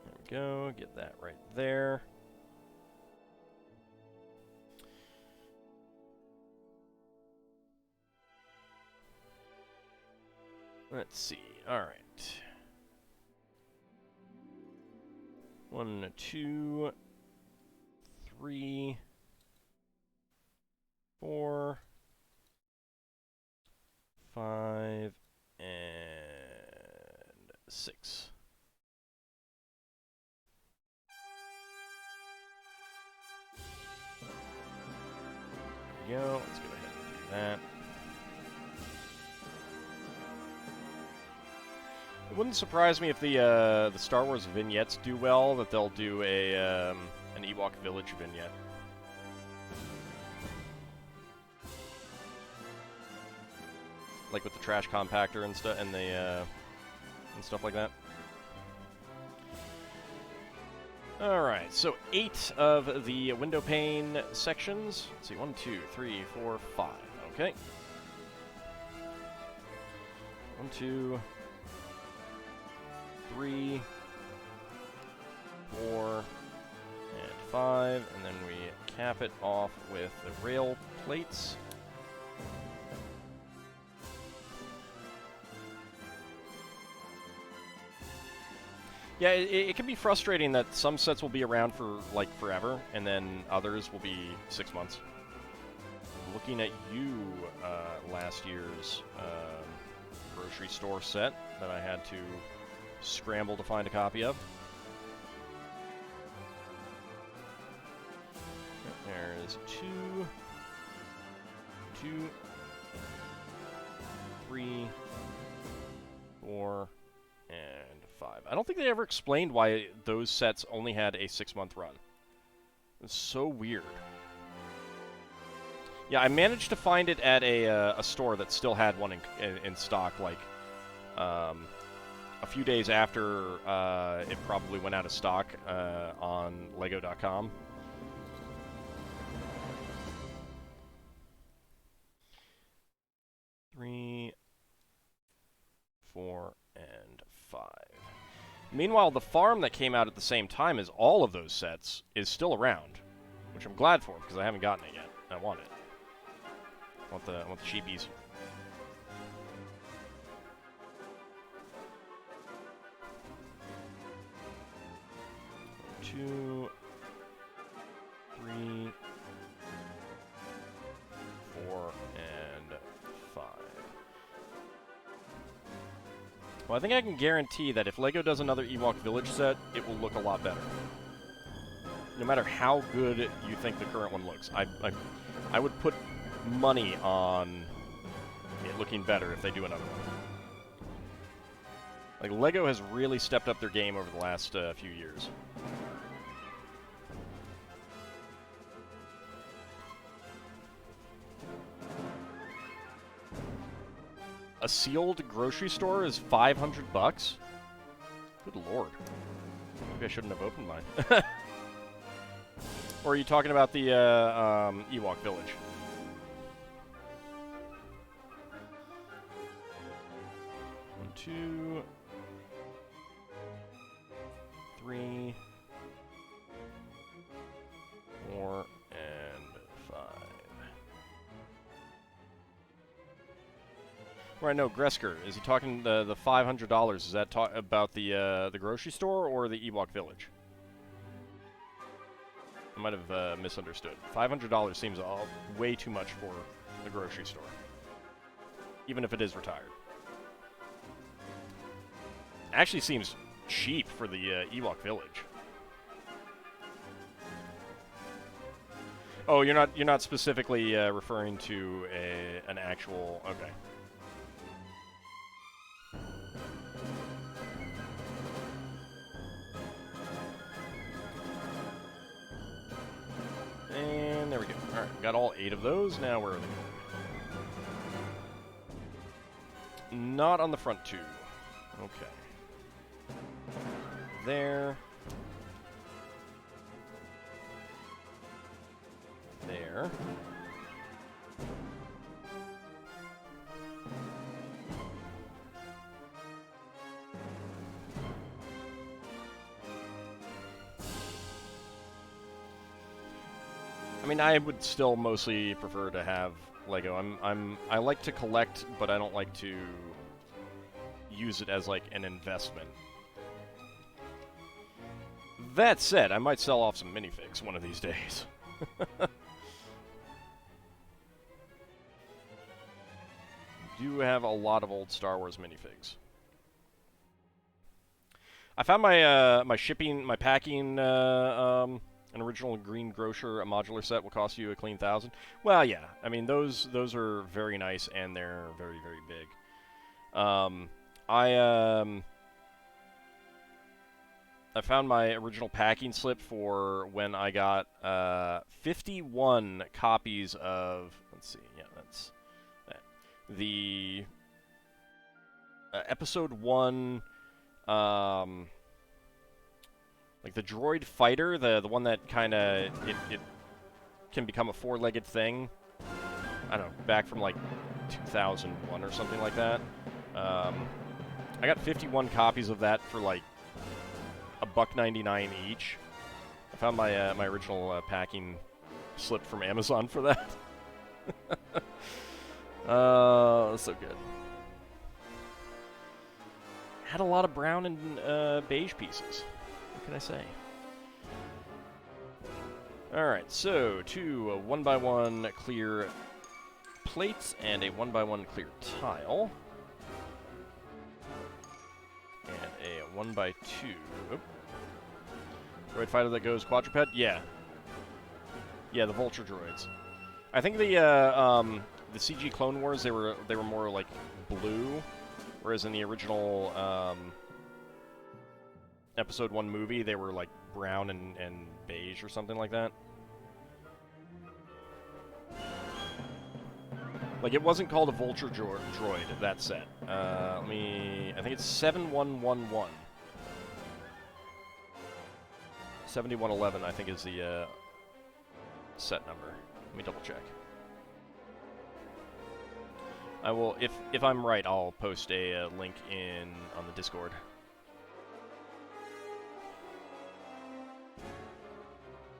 There we go. Get that right there. Let's see. All right. 1, 2, 3, 4, 5, and 6. There we go. Let's go ahead and do that. It wouldn't surprise me if the Star Wars vignettes do well, that they'll do a an Ewok Village vignette. Like with the trash compactor and stuff, and the and stuff like that. All right, so 8 of the window pane sections. Let's see, 1, 2, 3, 4, 5. Okay. 1, 2, 3, 4, and 5, and then we cap it off with the rail plates. Yeah, it can be frustrating that some sets will be around for, like, forever, and then others will be 6 months. Looking at you, last year's grocery store set that I had to scramble to find a copy of. There's 2, 3, 4, and 5. I don't think they ever explained why those sets only had a 6-month run. It's so weird. Yeah, I managed to find it at a store that still had one in stock, like, a few days after it probably went out of stock on Lego.com. Three, 4, and 5. Meanwhile, the farm that came out at the same time as all of those sets is still around, which I'm glad for because I haven't gotten it yet. I want it. I want the sheepies. Two, 3, 4, and 5. Well, I think I can guarantee that if LEGO does another Ewok Village set, it will look a lot better. No matter how good you think the current one looks. I would put money on it looking better if they do another one. Like, LEGO has really stepped up their game over the last few years. A sealed grocery store is $500? Good lord. Maybe I shouldn't have opened mine. Or are you talking about the Ewok Village? One, 2, 3, 4, and 5. Right, no, Gresker, is he talking the $500? Is that about the grocery store or the Ewok Village? I might have misunderstood. $500 seems way too much for the grocery store, even if it is retired. Actually seems cheap for the Ewok Village. Oh, you're not specifically referring to an actual. Okay. got all 8 of those. Now where are they going? Not on the front 2. Okay. There. There. I mean, I would still mostly prefer to have Lego. I like to collect, but I don't like to use it as like an investment. That said, I might sell off some minifigs one of these days. Do have a lot of old Star Wars minifigs. I found my my packing an original Green Grocer, a modular set will cost you a clean 1,000. Well, yeah. I mean, those are very nice, and they're very, very big. I found my original packing slip for when I got 51 copies of... Let's see. Yeah, that's... that. The... Episode 1... like the droid fighter, the one that kind of it can become a 4-legged thing. I don't know, back from like 2001 or something like that. I got 51 copies of that for like $1.99 each. I found my my original packing slip from Amazon for that. That's so good. Had a lot of brown and beige pieces. What can I say? Alright, so 2 1x1 clear plates and a 1x1 clear tile. And a 1x2. Oh. Droid fighter that goes quadruped? Yeah. Yeah, the Vulture droids. I think the CG Clone Wars, they were more like blue, whereas in the original Episode 1 movie, they were like brown and beige or something like that. Like, it wasn't called a Vulture droid, that set. I think it's 7111. 7111, I think, is the set number. Let me double check. I will, if I'm right, I'll post a link on the Discord.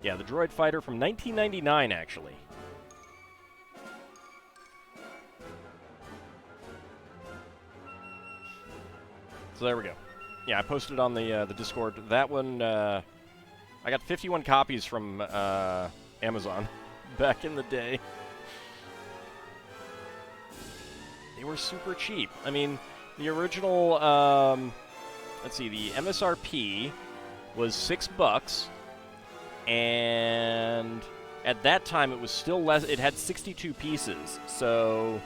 Yeah, the droid fighter from 1999, actually. So there we go. Yeah, I posted on the Discord. That one, I got 51 copies from Amazon back in the day. They were super cheap. I mean, the original, let's see, the MSRP was $6. And at that time, it was still less. It had 62 pieces, so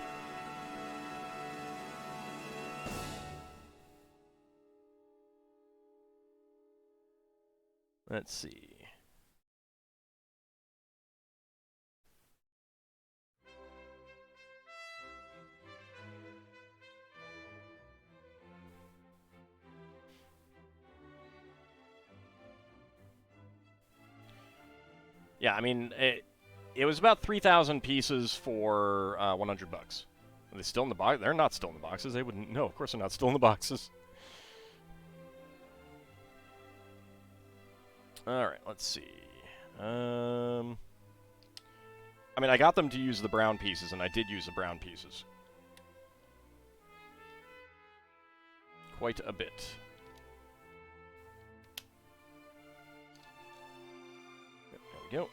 let's see. Yeah, I mean, it was about 3,000 pieces for $100. Are they still in the box? They're not still in the boxes. They wouldn't. No, of course they're not still in the boxes. All right, let's see. I mean, I got them to use the brown pieces, and I did use the brown pieces. Quite a bit. Go.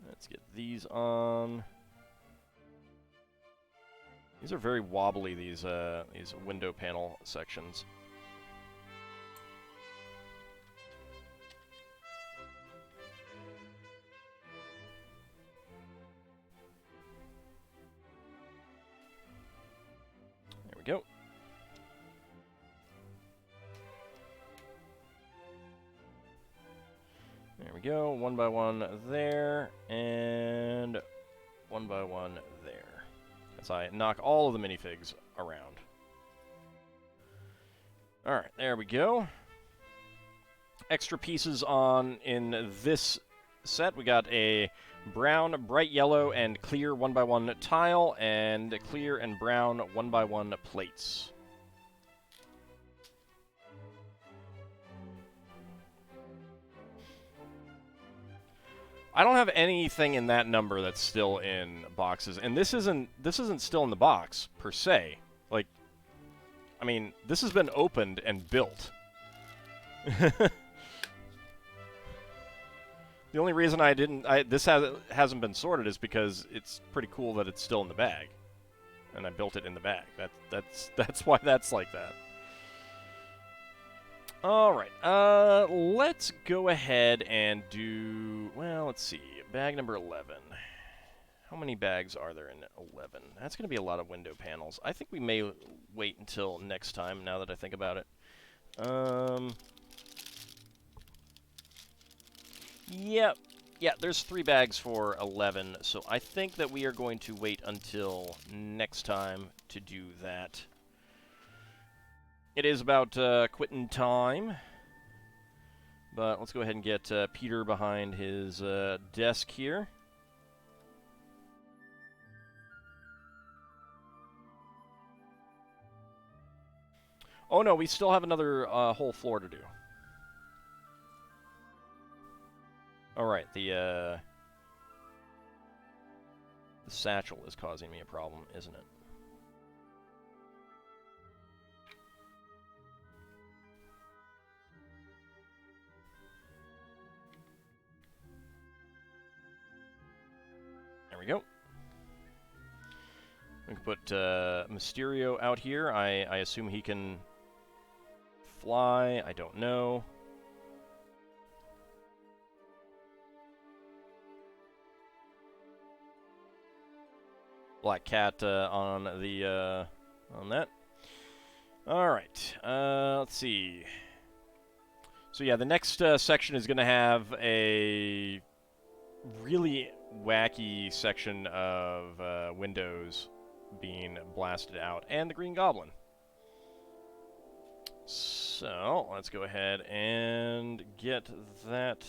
Let's get these on. These are very wobbly, these window panel sections. There we go. we go. One by one there, and one by one there. As I knock all of the minifigs around. Alright, there we go. Extra pieces on in this set. We got a brown, bright yellow, and clear 1x1 tile, and clear and brown 1x1 plates. I don't have anything in that number that's still in boxes, and this isn't still in the box per se. Like, I mean, this has been opened and built. The only reason this hasn't been sorted is because it's pretty cool that it's still in the bag, and I built it in the bag. That's why that's like that. All right, let's go ahead and do, well, let's see, bag number 11. How many bags are there in 11? That's going to be a lot of window panels. I think we may wait until next time, now that I think about it. Yep. Yeah, there's 3 bags for 11, so I think that we are going to wait until next time to do that. It is about quitting time, but let's go ahead and get Peter behind his desk here. Oh no, we still have another whole floor to do. Alright, the satchel is causing me a problem, isn't it? There we go. We can put Mysterio out here. I assume he can fly. I don't know. Black Cat on the on that. All right. Let's see. So yeah, the next section is going to have a really wacky section of windows being blasted out, and the Green Goblin. So let's go ahead and get that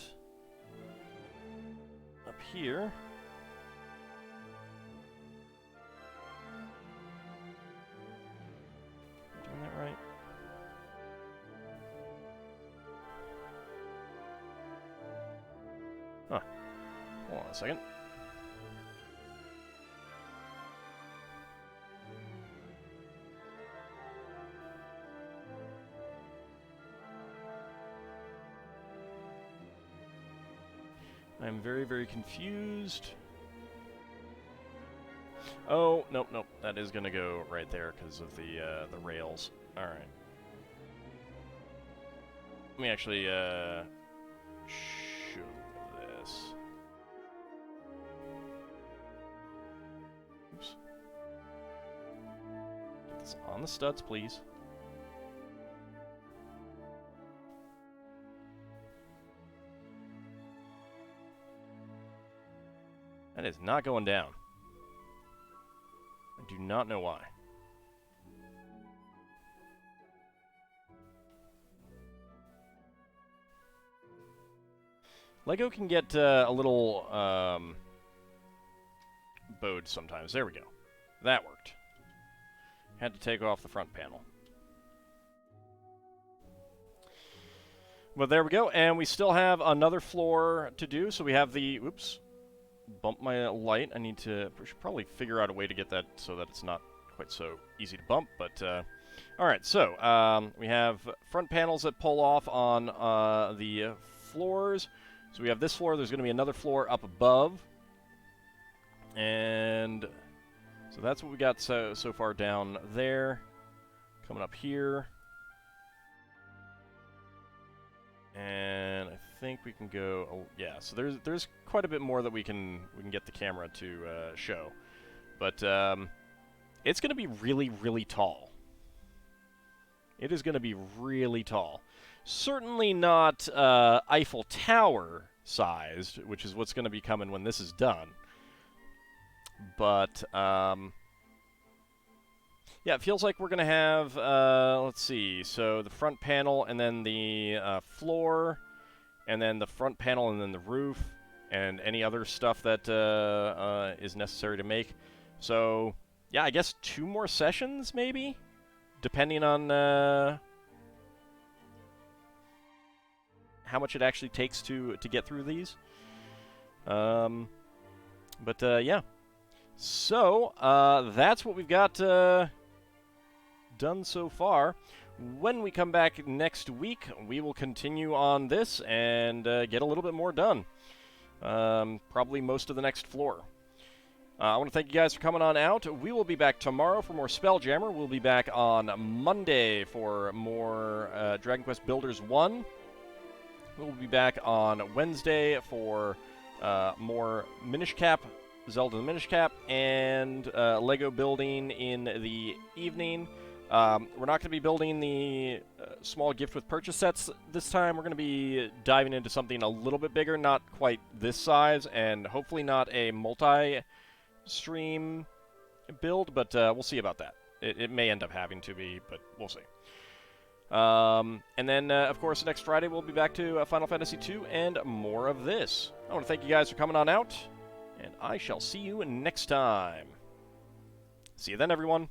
up here. Doing that right? Huh. Hold on a second. I'm very, very confused. Oh, nope, nope. That is going to go right there because of the rails. All right. Let me actually show this. Oops. Get this on the studs, please. That is not going down. I do not know why. Lego can get a little bowed sometimes. There we go. That worked. Had to take off the front panel. But there we go, and we still have another floor to do. So we have the, oops, bump my light. I should probably figure out a way to get that so that it's not quite so easy to bump. But all right, so we have front panels that pull off on the floors. So we have this floor. There's going to be another floor up above, and so that's what we got so far down there. Coming up here, and I think we can go. Oh, yeah. So there's quite a bit more that we can get the camera to show, but it's going to be really, really tall. It is going to be really tall. Certainly not Eiffel Tower sized, which is what's going to be coming when this is done. But, yeah, it feels like we're going to have, let's see, so the front panel and then the floor, and then the front panel and then the roof, and any other stuff that is necessary to make. So, yeah, I guess 2 more sessions, maybe? Depending on how much it actually takes to get through these. Yeah. So, that's what we've got done so far. When we come back next week, we will continue on this and get a little bit more done. Probably most of the next floor. I want to thank you guys for coming on out. We will be back tomorrow for more Spelljammer. We'll be back on Monday for more Dragon Quest Builders 1. We'll be back on Wednesday for more Minish Cap, Zelda the Minish Cap, and Lego building in the evening. We're not going to be building the small gift with purchase sets this time. We're going to be diving into something a little bit bigger, not quite this size, and hopefully not a multi-stream build, but we'll see about that. It may end up having to be, but we'll see. And then, of course, next Friday we'll be back to Final Fantasy II and more of this. I want to thank you guys for coming on out, and I shall see you next time. See you then, everyone.